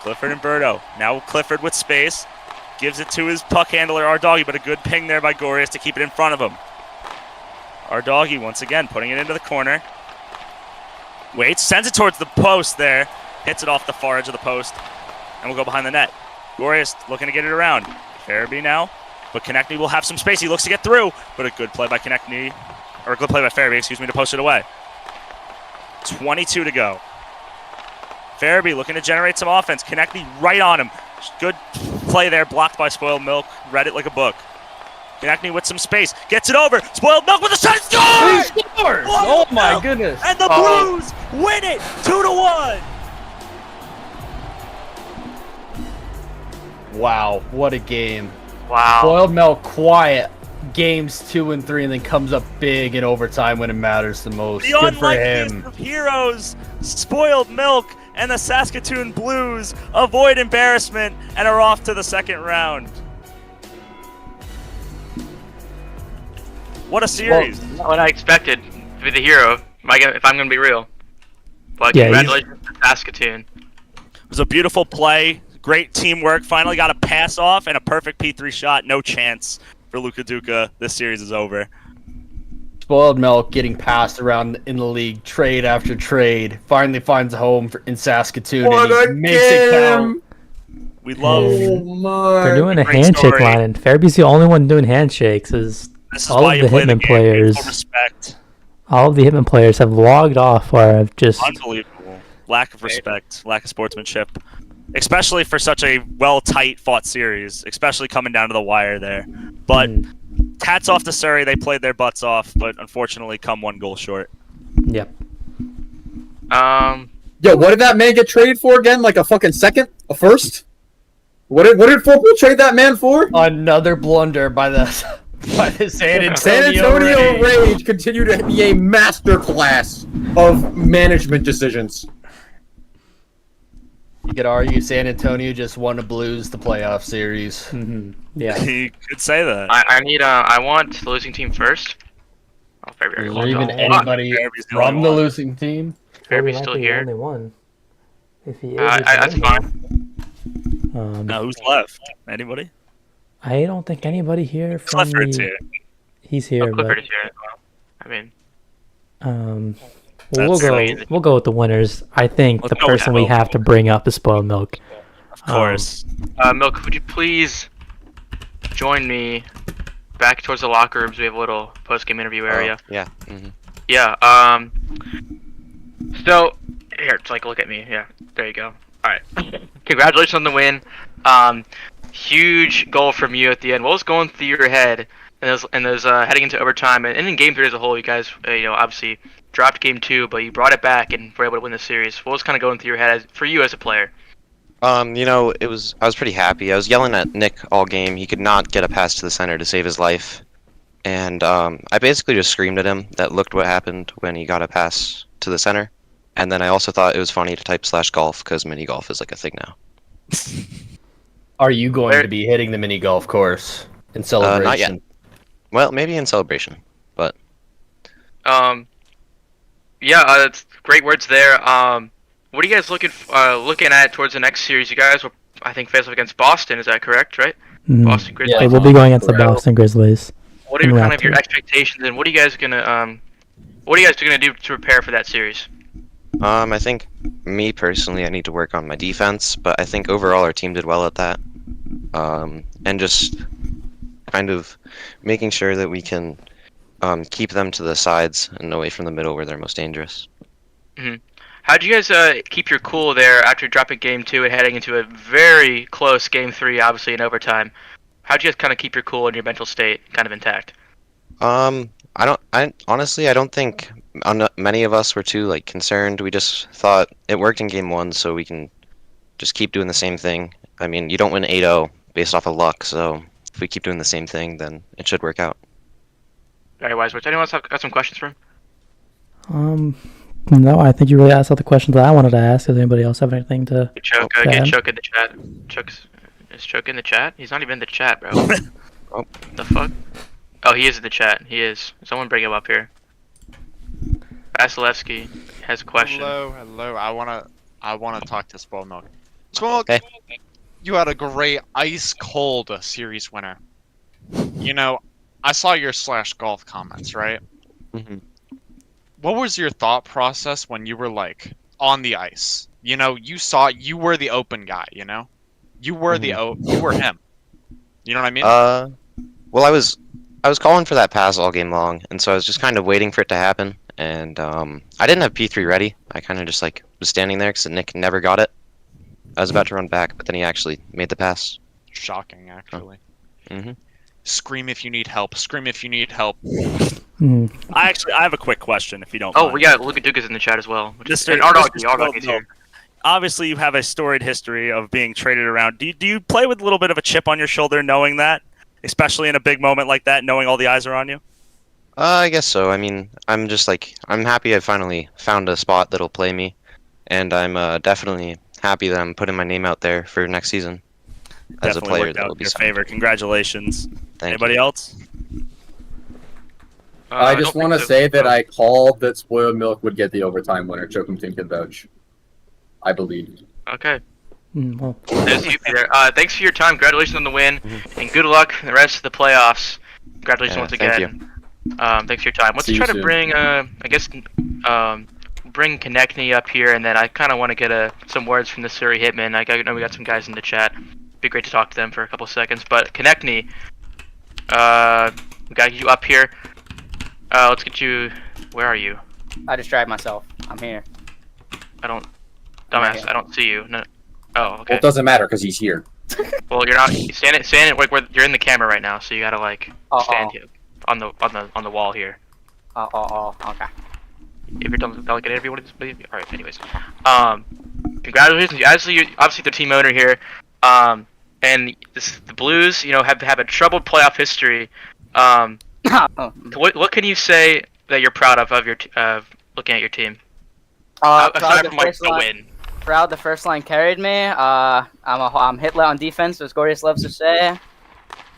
Speaker 3: Clifford and Berto. Now Clifford with space. Gives it to his puck handler, our doggy, but a good ping there by Glorious to keep it in front of him. Our doggy once again putting it into the corner. Waits, sends it towards the post there. Hits it off the far edge of the post. And we'll go behind the net. Glorious looking to get it around. Farabee now. But Konechny will have some space. He looks to get through. But a good play by Konechny. Or a good play by Farabee, to post it away. 22 to go. Farabee looking to generate some offense. Konechny right on him. Good play there. Blocked by Spoiled Milk. Read it like a book. Konechny with some space. Gets it over. Spoiled Milk with a shot. Scores!
Speaker 5: He scores! Oh my goodness.
Speaker 3: And the Blues win it 2-1.
Speaker 5: Wow, what a game.
Speaker 2: wow.
Speaker 5: Spoiled Milk quiet games 2 and 3 and then comes up big in overtime when it matters the most.
Speaker 3: The
Speaker 5: Good for
Speaker 3: unlikeliest
Speaker 5: him.
Speaker 3: of heroes, Spoiled Milk and the Saskatoon Blues avoid embarrassment and are off to the second round. What a series.
Speaker 2: Not what I expected to be the hero. If I'm gonna be real. But
Speaker 1: Yeah,
Speaker 2: congratulations to Saskatoon.
Speaker 3: It was a beautiful play. Great teamwork. Finally got a pass off and a perfect P3 shot. No chance for Luka Duka. This series is over.
Speaker 5: Spoiled Milk getting passed around in the league, trade after trade. Finally finds a home in Saskatoon and he makes it count.
Speaker 3: We love
Speaker 1: They're doing a
Speaker 3: Great
Speaker 1: handshake
Speaker 3: story.
Speaker 1: line, and Farabee's the only one doing handshakes. Is
Speaker 3: this is
Speaker 1: all
Speaker 3: why
Speaker 1: of
Speaker 3: you
Speaker 1: the
Speaker 3: play the
Speaker 1: Hitmen
Speaker 3: game.
Speaker 1: players,
Speaker 3: Full respect.
Speaker 1: all of the Hitman players have logged off or have just
Speaker 3: Unbelievable. Lack of respect, lack of sportsmanship. Especially for such a tight fought series, especially coming down to the wire there. But hats off to Surrey, they played their butts off, but unfortunately come 1 goal short.
Speaker 1: Yep.
Speaker 6: Yo, what did that man get traded for again? Like a fucking second? A first? What did football trade that man for?
Speaker 5: Another blunder by the San Antonio,
Speaker 6: San Antonio
Speaker 5: Rays.
Speaker 6: Rage continue to be a masterclass of management decisions.
Speaker 5: You could argue San Antonio just won the Blues the playoff series.
Speaker 1: Yeah.
Speaker 3: You could say that.
Speaker 2: I want the losing team first. Oh, Farabee
Speaker 5: Is
Speaker 2: already
Speaker 5: there
Speaker 2: logged
Speaker 5: even
Speaker 2: on.
Speaker 5: anybody
Speaker 3: Farabee's the
Speaker 5: from
Speaker 3: only
Speaker 5: the
Speaker 3: one.
Speaker 5: losing team?
Speaker 2: Farabee's still here.
Speaker 1: Only one. If he is,
Speaker 2: That's fine.
Speaker 3: Now who's left? Anybody?
Speaker 1: I don't think anybody here from
Speaker 3: Clifford's
Speaker 1: the.
Speaker 3: here.
Speaker 1: He's here,
Speaker 2: Clifford
Speaker 1: but
Speaker 2: is here as well. I mean,
Speaker 1: we'll
Speaker 3: That's
Speaker 1: go.
Speaker 2: easy.
Speaker 1: We'll go with the winners. I think
Speaker 3: Let's
Speaker 1: the
Speaker 3: go with
Speaker 1: person we
Speaker 3: Milk.
Speaker 1: have to bring up is Spoiled Milk.
Speaker 3: Of course.
Speaker 2: Milk, would you please join me back towards the locker rooms? We have a little post-game interview area.
Speaker 7: Yeah.
Speaker 2: Yeah. So here, it's like look at me. Yeah. There you go. All right. Congratulations on the win. Huge goal from you at the end. What was going through your head? And those heading into overtime and in game 3 as a whole, you guys, obviously dropped game 2, but you brought it back and were able to win the series. What was kind of going through your head for you as a player?
Speaker 7: I was pretty happy. I was yelling at Nick all game. He could not get a pass to the center to save his life. And I basically just screamed at him that looked what happened when he got a pass to the center. And then I also thought it was funny to type /golf because mini golf is like a thing now.
Speaker 5: Are you going to be hitting the mini golf course in celebration?
Speaker 7: Not yet. Well, maybe in celebration, but
Speaker 2: Yeah, it's great words there. What are you guys looking at towards the next series? You guys will, I think, face off against Boston. Is that correct? Right? Boston Grizzlies.
Speaker 1: They will be going against the
Speaker 5: Correct.
Speaker 1: Boston Grizzlies.
Speaker 2: What are
Speaker 1: and
Speaker 2: kind of your
Speaker 1: Raptors.
Speaker 2: expectations, and what are you guys gonna What are you guys going to do to prepare for that series?
Speaker 7: I think me personally, I need to work on my defense, but I think overall our team did well at that. And just kind of making sure that we can keep them to the sides and away from the middle where they're most dangerous.
Speaker 2: How do you guys keep your cool there after dropping game 2 and heading into a very close game 3, obviously in overtime? How do you guys kind of keep your cool and your mental state kind of intact?
Speaker 7: I honestly, I don't think many of us were too like concerned. We just thought it worked in game 1, so we can just keep doing the same thing. I mean, you don't win 8-0 based off of luck, so if we keep doing the same thing, then it should work out.
Speaker 2: Very wise words. Anyone else got some questions for him?
Speaker 1: No, I think you really asked all the questions that I wanted to ask. Does anybody else have anything to?
Speaker 2: Get Choke in the chat. Is Choke in the chat? He's not even in the chat, bro.
Speaker 7: Oh.
Speaker 2: The fuck? Oh, he is in the chat. He is. Someone bring him up here. Vasilevsky has a question.
Speaker 4: Hello. I wanna talk to Spoiled Milk. Spoiled Milk,
Speaker 7: Hey.
Speaker 4: you had a great ice cold series winner. You know, I saw your /golf comments, right?
Speaker 7: Mm-hmm.
Speaker 4: What was your thought process when you were like on the ice? You know, you were the open guy. You know, you were you were him. You know what I mean?
Speaker 7: Well, I was calling for that pass all game long, and so I was just kind of waiting for it to happen. And I didn't have P3 ready. I kind of just like was standing there because Nick never got it. I was about to run back, but then he actually made the pass.
Speaker 4: Shocking, actually.
Speaker 7: Mm-hmm.
Speaker 4: Scream if you need help. Scream if you need help.
Speaker 3: I have a quick question, if you don't
Speaker 2: Oh,
Speaker 3: mind.
Speaker 2: we got Luka Dukas in the chat as well.
Speaker 3: Mr.
Speaker 2: And Ardoggy's here.
Speaker 3: Obviously, you have a storied history of being traded around. Do you play with a little bit of a chip on your shoulder, knowing that, especially in a big moment like that, knowing all the eyes are on you?
Speaker 7: I guess so. I mean, I'm happy I finally found a spot that'll play me, and I'm definitely happy that I'm putting my name out there for next season as a
Speaker 3: Definitely
Speaker 7: player
Speaker 3: worked
Speaker 7: that
Speaker 3: out
Speaker 7: will
Speaker 3: in
Speaker 7: be
Speaker 3: your
Speaker 7: signed.
Speaker 3: favor. Congratulations.
Speaker 7: Thank
Speaker 3: Anybody
Speaker 7: you.
Speaker 3: else?
Speaker 6: I just
Speaker 2: don't
Speaker 6: want to
Speaker 2: think so.
Speaker 6: say that I called that Spoiled Milk would get the overtime winner. Chokum Team can vouch. I believe.
Speaker 2: Okay.
Speaker 1: Well,
Speaker 2: There's Youppi there. Thanks for your time. Congratulations on the win, and good luck in the rest of the playoffs. Congratulations once
Speaker 7: thank
Speaker 2: again. Thanks for your time. Let's
Speaker 6: See you
Speaker 2: try to
Speaker 6: soon.
Speaker 2: bring, bring Konechny up here, and then I kind of want to get some words from the Surrey Hitmen. I know we got some guys in the chat. Be great to talk to them for a couple seconds. But Konechny, we got you up here. Let's get you. Where are you?
Speaker 8: I distract myself. I'm here.
Speaker 2: Dumbass. I don't see you. No. Oh,
Speaker 6: Well,
Speaker 2: okay.
Speaker 6: it doesn't matter because he's here.
Speaker 2: Well, you're not standing like where you're in the camera right now, so you gotta like stand here on the wall here.
Speaker 8: Okay.
Speaker 2: If you're done with the delegate interview, all right. Anyways, congratulations. Obviously the team owner here, and the Blues, have a troubled playoff history. What can you say that you're proud of your looking at your team? Aside from like the win.
Speaker 8: Proud the first line carried me. I'm Hitler on defense, as Gorius loves to say.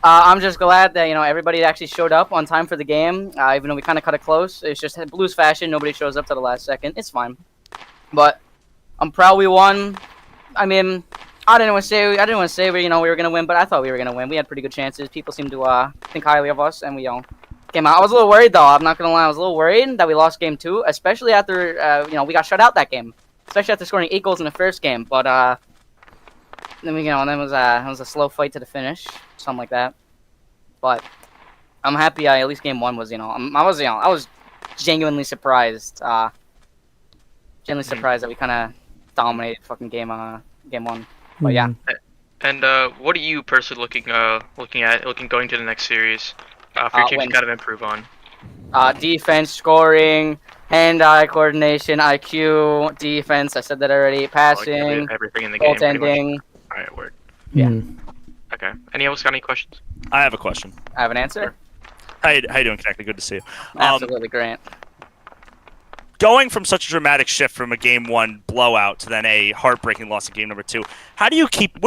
Speaker 8: I'm just glad that everybody actually showed up on time for the game, even though we kind of cut it close. It's just Blues fashion. Nobody shows up to the last second. It's fine, but I'm proud we won. I mean, I didn't want to say we were gonna win, but I thought we were gonna win. We had pretty good chances. People seem to think highly of us, and we came out. I was a little worried though. I'm not gonna lie. I was a little worried that we lost game 2, especially after we got shut out that game. Especially after scoring 8 goals in the first game, but then it was a slow fight to the finish, something like that. But I'm happy. At least game 1 was I was genuinely surprised. Surprised that we kind of dominated fucking game 1. But yeah.
Speaker 2: And what are you personally looking going to the next series for your team to kind of improve on?
Speaker 8: Defense, scoring, hand-eye coordination, IQ, defense. I said that already. Passing,
Speaker 2: everything in the game.
Speaker 8: goaltending.
Speaker 2: All right, word.
Speaker 8: Yeah.
Speaker 2: Okay. Anyone else got any questions?
Speaker 3: I have a question.
Speaker 8: I have an answer.
Speaker 3: How you doing, Konechny? Good to see you.
Speaker 8: Absolutely, Grant.
Speaker 3: Going from such a dramatic shift from a game 1 blowout to then a heartbreaking loss in game number 2, what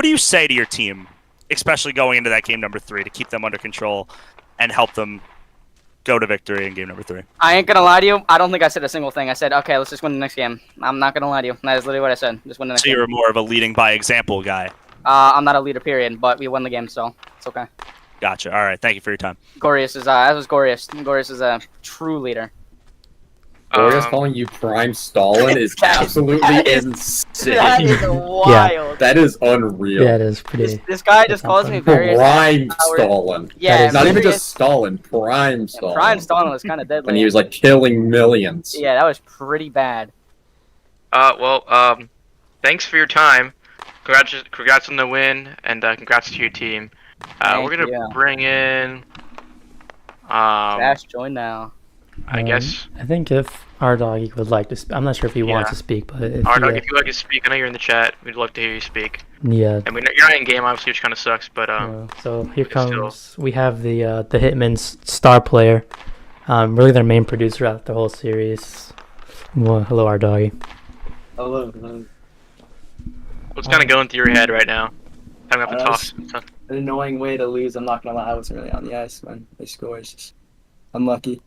Speaker 3: do you say to your team, especially going into that game number 3, to keep them under control and help them go to victory in game number 3?
Speaker 8: I ain't gonna lie to you. I don't think I said a single thing. I said, okay, let's just win the next game. I'm not gonna lie to you. That is literally what I said. Just win the next
Speaker 3: So
Speaker 8: game.
Speaker 3: you're more of a leading by example guy.
Speaker 8: I'm not a leader, period, but we won the game, so it's okay.
Speaker 3: Gotcha. All right. Thank you for your time.
Speaker 8: Gorius is, that was Gorius. Gorius is a true leader.
Speaker 6: Glorious calling you Prime Stalin is absolutely insane.
Speaker 8: That is wild.
Speaker 6: That is unreal.
Speaker 1: Yeah, it is pretty.
Speaker 8: This guy just calls me various.
Speaker 6: Prime
Speaker 8: hours.
Speaker 6: Stalin.
Speaker 8: Yeah,
Speaker 6: Not even
Speaker 8: various-
Speaker 6: just Stalin. Prime Stalin.
Speaker 8: Prime Stalin was kind of deadly.
Speaker 6: And he was like killing millions.
Speaker 8: Yeah, that was pretty bad.
Speaker 2: Thanks for your time. Congrats on the win, and congrats to your team. We're gonna
Speaker 8: you.
Speaker 2: bring in.
Speaker 8: Dash, join now.
Speaker 2: I guess.
Speaker 1: I think if our doggy would like to, I'm not sure if he wants
Speaker 2: Yeah.
Speaker 1: to speak, but if
Speaker 2: Ardog,
Speaker 1: he,
Speaker 2: if you'd like to speak, I know you're in the chat. We'd love to hear you speak.
Speaker 1: yeah.
Speaker 2: I mean, you're not in game, obviously, which kind of sucks, but
Speaker 1: So here
Speaker 2: still.
Speaker 1: comes. We have the Hitmen's star player, really their main producer throughout the whole series. Well, hello, our doggy.
Speaker 9: Hello.
Speaker 2: what's kind of going through your head right now? Having to talk.
Speaker 9: An annoying way to lose. I'm not gonna lie. I wasn't really on the ice when they scored. It's just unlucky.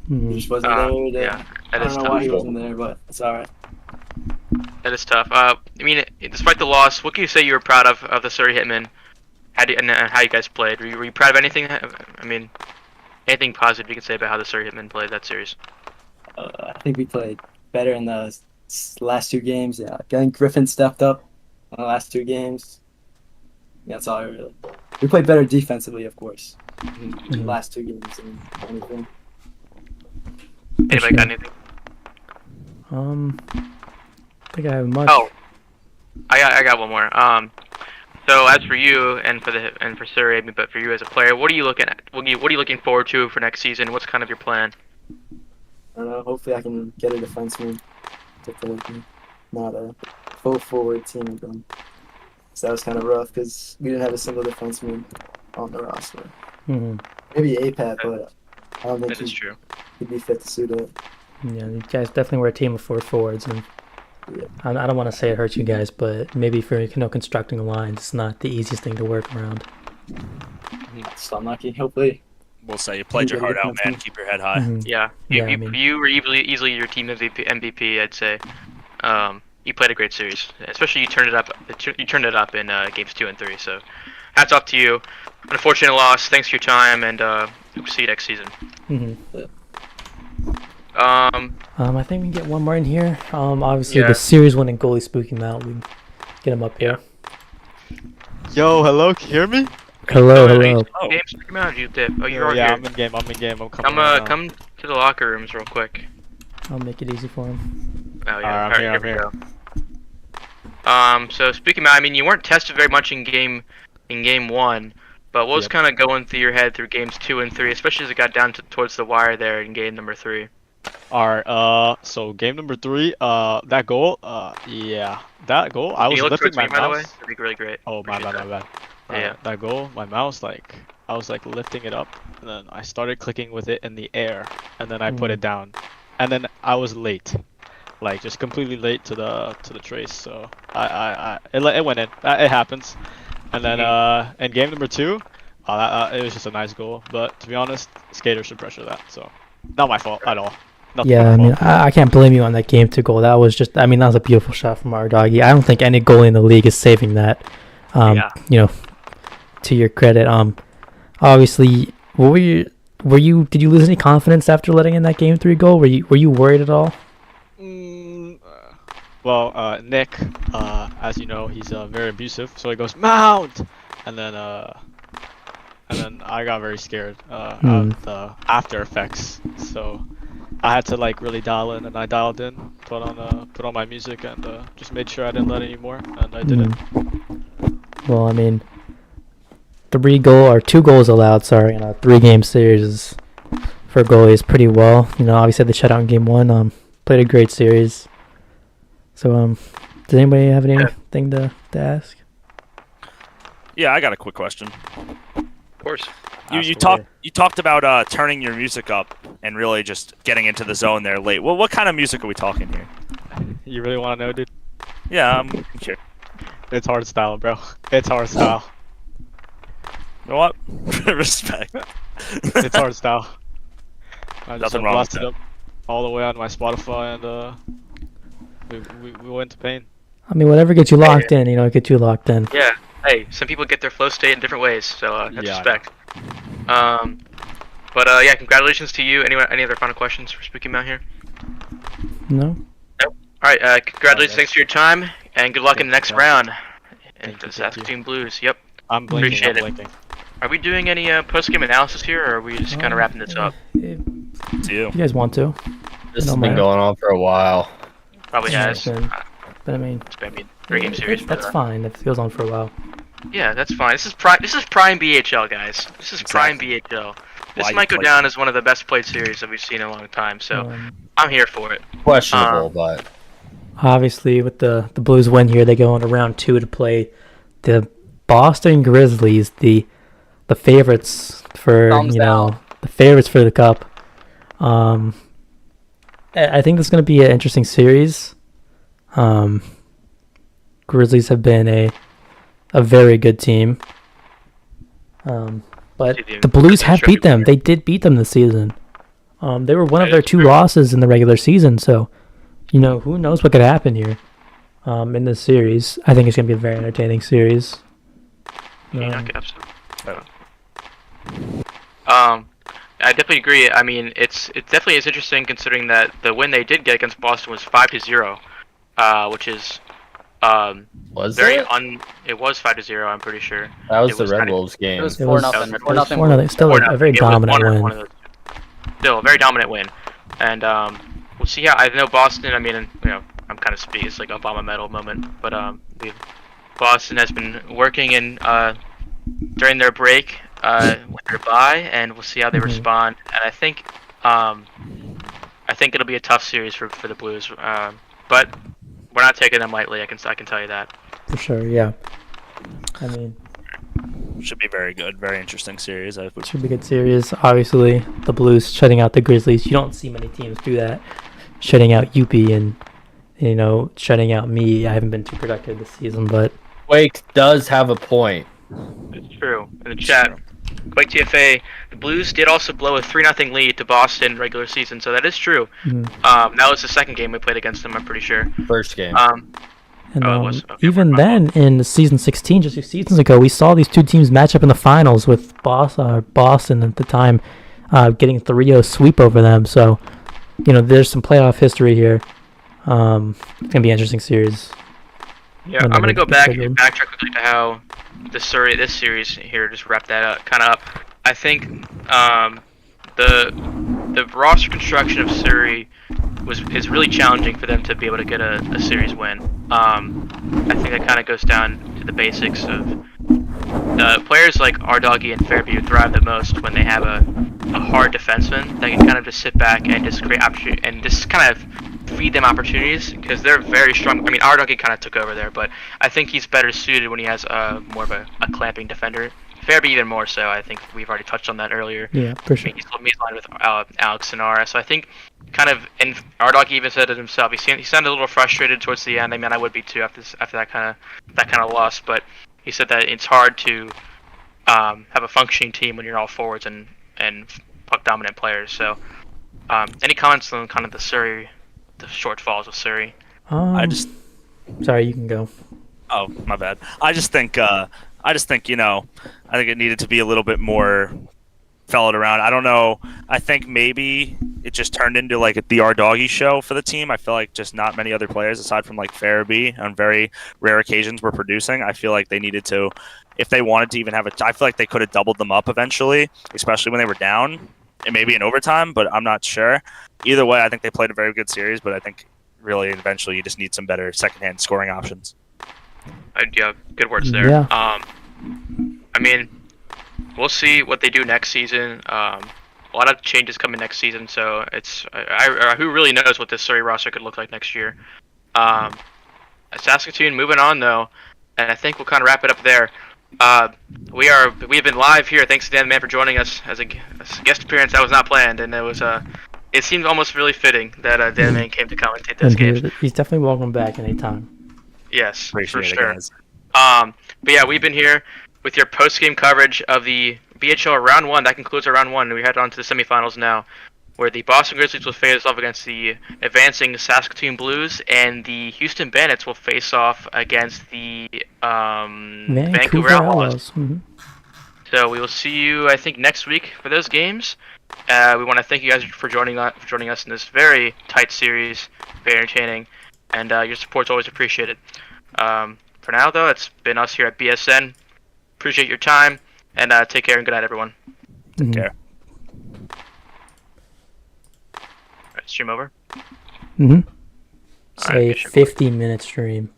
Speaker 9: He
Speaker 1: Mhm.
Speaker 9: just wasn't there.
Speaker 2: Yeah,
Speaker 9: I
Speaker 2: that is
Speaker 9: don't know why he
Speaker 2: tough.
Speaker 9: wasn't there, but it's alright.
Speaker 2: That is tough. I mean, despite the loss, what can you say you were proud of the Surrey Hitmen? And how you guys played? Were you proud of anything? I mean, anything positive you can say about how the Surrey Hitmen played that series?
Speaker 9: I think we played better in the last two games. Yeah, I think Griffin stepped up in the last two games. That's all I really. We played better defensively, of course. In the last two games and anything.
Speaker 2: Anybody got anything?
Speaker 1: I think I have much.
Speaker 2: Oh, I got one more. So as for you and for Surrey, but for you as a player, what are you looking at? What are you looking forward to for next season? What's kind of your plan?
Speaker 9: I don't know. Hopefully, I can get a defenseman to play with me, not a full forward team with them. So that was kind of rough because we didn't have a single defenseman on the roster.
Speaker 1: Mhm.
Speaker 9: Maybe APAT, but I don't think
Speaker 2: That is true.
Speaker 9: he'd be fit to suit up.
Speaker 1: Yeah, you guys definitely were a team of 4 forwards, and
Speaker 9: Yeah.
Speaker 1: I don't want to say it hurts you guys, but maybe for constructing lines, it's not the easiest thing to work around.
Speaker 9: So unlucky. Hopefully,
Speaker 3: We'll say you played your heart out, man. Keep your head high.
Speaker 1: Mhm.
Speaker 2: Yeah,
Speaker 1: Yeah, I mean-
Speaker 2: you were easily your team MVP. I'd say. You played a great series, especially you turned it up. You turned it up in games 2 and 3. So, hats off to you. Unfortunate loss. Thanks for your time, and we'll see you next season.
Speaker 1: Mhm.
Speaker 2: Um,
Speaker 1: I think we can get one more in here. Obviously
Speaker 2: Yeah.
Speaker 1: the series winning goalie Spooky Mount. We can get him up here.
Speaker 10: Yo, hello, can you hear me?
Speaker 1: Hello, hello.
Speaker 3: Oh.
Speaker 2: Games, come out, you dip. Oh, you're
Speaker 10: yeah,
Speaker 2: here.
Speaker 10: I'm in game, I'm coming around.
Speaker 2: Come to the locker rooms real quick.
Speaker 1: I'll make it easy for him.
Speaker 2: Oh yeah,
Speaker 10: Alright, I'm
Speaker 2: alright,
Speaker 10: here,
Speaker 2: we go. So speaking about, I mean, you weren't tested very much in game 1, but what was
Speaker 10: Yep.
Speaker 2: kind of going through your head through games 2 and 3, especially as it got down towards the wire there in game number 3?
Speaker 10: Alright, so game number 3, that goal, yeah, that goal, I
Speaker 2: Can
Speaker 10: was
Speaker 2: you look
Speaker 10: lifting
Speaker 2: towards
Speaker 10: my
Speaker 2: me, by the way?
Speaker 10: mouse.
Speaker 2: That'd be really great.
Speaker 10: Oh, my
Speaker 2: Appreciate
Speaker 10: bad.
Speaker 2: Yeah.
Speaker 10: That goal, my mouse, like, I was like lifting it up, and then I started clicking with it in the air, and then I put it down, and then I was late, like just completely late to the trace. So it went in. It happens, and then in game number 2, it was just a nice goal. But to be honest, skaters should pressure that. So not my fault at all. Nothing
Speaker 1: Yeah,
Speaker 10: my
Speaker 1: I mean,
Speaker 10: fault.
Speaker 1: I can't blame you on that game 2 goal. That was just, I mean, that was a beautiful shot from our doggy. I don't think any goalie in the league is saving that.
Speaker 2: Yeah.
Speaker 1: You know, to your credit. Obviously, did you lose any confidence after letting in that game 3 goal? Were you worried at all?
Speaker 10: Well, Nick, as you know, he's very abusive. So he goes mount, and then I got very scared of the after effects. So I had to like really dial in, and I dialed in, put on my music, and just made sure I didn't let any more, and I didn't.
Speaker 1: Well, I mean, 2 goals allowed, sorry, in a 3-game series for goalies pretty well. You know, obviously the shutout in game 1. Played a great series. So, does anybody have anything to ask?
Speaker 3: Yeah, I got a quick question.
Speaker 2: Of course.
Speaker 3: You talked about turning your music up and really just getting into the zone there late. Well, what kind of music are we talking here?
Speaker 10: You really want to know, dude?
Speaker 3: Yeah, I'm sure.
Speaker 10: It's hard style, bro. It's hard style.
Speaker 3: You know what? Respect.
Speaker 10: It's hard style. I just
Speaker 3: Nothing wrong with
Speaker 10: blasted
Speaker 3: that.
Speaker 10: up all the way on my Spotify, and we went to pain.
Speaker 1: I mean, whatever gets you locked in, get you locked in.
Speaker 2: Yeah. Hey, some people get their flow state in different ways, so that's
Speaker 10: Yeah, I
Speaker 2: respect. But yeah, congratulations to you. Anyone? Any other final questions for Spooky Mount here?
Speaker 1: No.
Speaker 2: All right. Congratulations. Thanks for your time, and good luck in the next round. And the Saskatoon Blues. Yep.
Speaker 10: I'm blinking.
Speaker 2: Appreciate
Speaker 10: I'm
Speaker 2: it.
Speaker 10: blinking.
Speaker 2: Are we doing any post-game analysis here, or are we just kind of wrapping this up?
Speaker 1: If
Speaker 3: To you.
Speaker 1: you guys want to.
Speaker 5: This
Speaker 1: No
Speaker 5: has been
Speaker 1: matter.
Speaker 5: going on for a while.
Speaker 2: Probably has.
Speaker 1: But I mean,
Speaker 2: It's been a three-game series.
Speaker 1: that's fine if it goes on for a while.
Speaker 2: Yeah, that's fine. This is prime BHL, guys. This is prime BHL. This
Speaker 3: Why you
Speaker 2: might go
Speaker 3: play-
Speaker 2: down as one of the best played series that we've seen in a long time. So
Speaker 1: Um,
Speaker 2: I'm here for it.
Speaker 5: Questionable, but
Speaker 1: Obviously, with the Blues win here, they go on to round 2 to play the Boston Grizzlies, the favorites for
Speaker 8: Thumbs down.
Speaker 1: the favorites for the cup. I think this is going to be an interesting series. Grizzlies have been a very good team, but the Blues have beat them. They did beat them this season. They were one of their 2 losses in the regular season, so who knows what could happen here in this series. I think it's going to be a very entertaining series.
Speaker 2: I definitely agree. I mean, it definitely is interesting considering that the win they did get against Boston was 5-0, which is
Speaker 5: was
Speaker 2: very
Speaker 5: it?
Speaker 2: It was 5-0. I'm pretty sure.
Speaker 5: That was
Speaker 2: it
Speaker 5: the
Speaker 2: was
Speaker 5: Red
Speaker 2: kinda-
Speaker 5: Wolves game.
Speaker 8: It was
Speaker 1: It
Speaker 8: 4
Speaker 1: was-
Speaker 8: nothing.
Speaker 2: it
Speaker 8: 4
Speaker 2: was
Speaker 8: nothing.
Speaker 1: 4-0. Still
Speaker 2: Or
Speaker 1: a
Speaker 2: not.
Speaker 1: very
Speaker 2: It was
Speaker 1: dominant
Speaker 2: one
Speaker 1: win.
Speaker 2: of those. Still a very dominant win, and we'll see how. I know Boston. I mean, I'm kind of speaking. It's like a Obama medal moment, but Boston has been working in during their break with their bye, and we'll see how they
Speaker 1: Mhm.
Speaker 2: respond. And I think it'll be a tough series for the Blues, but we're not taking them lightly. I can tell you that.
Speaker 1: For sure, yeah. I mean,
Speaker 3: Should be very good, very interesting series. I would.
Speaker 1: should be a good series. Obviously, the Blues shutting out the Grizzlies. You don't see many teams do that. Shutting out Youppi and, shutting out me. I haven't been too productive this season, but
Speaker 5: Quake does have a point.
Speaker 2: It's true. In the chat, Quake TFA, the Blues did also blow a 3-0 lead to Boston regular season, so that is true.
Speaker 1: Mhm.
Speaker 2: That was the second game we played against them, I'm pretty sure.
Speaker 5: First game.
Speaker 1: and
Speaker 2: Oh, it was? Okay,
Speaker 1: even
Speaker 2: my
Speaker 1: then, in season 16, just 2 seasons ago, we saw these 2 teams match up in the finals with Boston at the time, getting 3-0 sweep over them. So, there's some playoff history here. It's gonna be an interesting series.
Speaker 2: Yeah,
Speaker 1: when
Speaker 2: I'm gonna
Speaker 1: they
Speaker 2: go
Speaker 1: get
Speaker 2: back
Speaker 1: scheduled.
Speaker 2: and backtrack quickly to how this series here, just wrap that up, kind of up. I think the roster construction of Surrey is really challenging for them to be able to get a series win. I think that kind of goes down to the basics of players like Ardoggy and Fairview thrive the most when they have a hard defenseman that can kind of just sit back and just create opportunity and just kind of feed them opportunities because they're very strong. I mean, Ardoggy kind of took over there, but I think he's better suited when he has more of a clamping defender. Fairview even more so. I think we've already touched on that earlier.
Speaker 1: Yeah, for sure.
Speaker 2: He's lined with Alex Sonara, so I think kind of, and Ardoggy even said it himself. He sounded a little frustrated towards the end. I mean, I would be too after that kind of loss. But he said that it's hard to have a functioning team when you're all forwards and puck dominant players. So, any comments on kind of the shortfalls of Surrey?
Speaker 1: Sorry, you can go.
Speaker 3: Oh, my bad. I just think I think it needed to be a little bit more followed around. I don't know. I think maybe it just turned into like the Ardoggy show for the team. I feel like just not many other players aside from like Farabee on very rare occasions were producing. I feel like they needed to, if they wanted to even have I feel like they could have doubled them up eventually, especially when they were down and maybe in overtime, but I'm not sure. Either way, I think they played a very good series, but I think really eventually you just need some better secondhand scoring options.
Speaker 2: Yeah, good words there.
Speaker 1: Yeah.
Speaker 2: I mean, we'll see what they do next season. A lot of changes coming next season, so it's who really knows what this Surrey roster could look like next year. Saskatoon moving on though, and I think we'll kind of wrap it up there. We've been live here. Thanks to Dan the Man for joining us as a guest appearance. That was not planned, and it seemed almost really fitting that Dan the Man came to commentate this game.
Speaker 1: He's definitely welcome back anytime.
Speaker 2: Yes,
Speaker 3: Appreciate
Speaker 2: for
Speaker 3: it,
Speaker 2: sure.
Speaker 3: guys.
Speaker 2: But yeah, we've been here with your post-game coverage of the BHL Round 1. That concludes our Round 1, and we head on to the semifinals now, where the Boston Grizzlies will face off against the advancing Saskatoon Blues, and the Houston Bandits will face off against the Vancouver Outlaws.
Speaker 1: Mhm.
Speaker 2: So we will see you, I think, next week for those games. We want to thank you guys for joining us in this very tight series, very entertaining, and your support's always appreciated. For now, though, it's been us here at BSN. Appreciate your time, and take care and good night, everyone.
Speaker 1: Mhm.
Speaker 3: care.
Speaker 2: All right, stream over.
Speaker 1: Mhm.
Speaker 2: All right,
Speaker 1: Say
Speaker 2: good shit.
Speaker 1: 50-minute stream.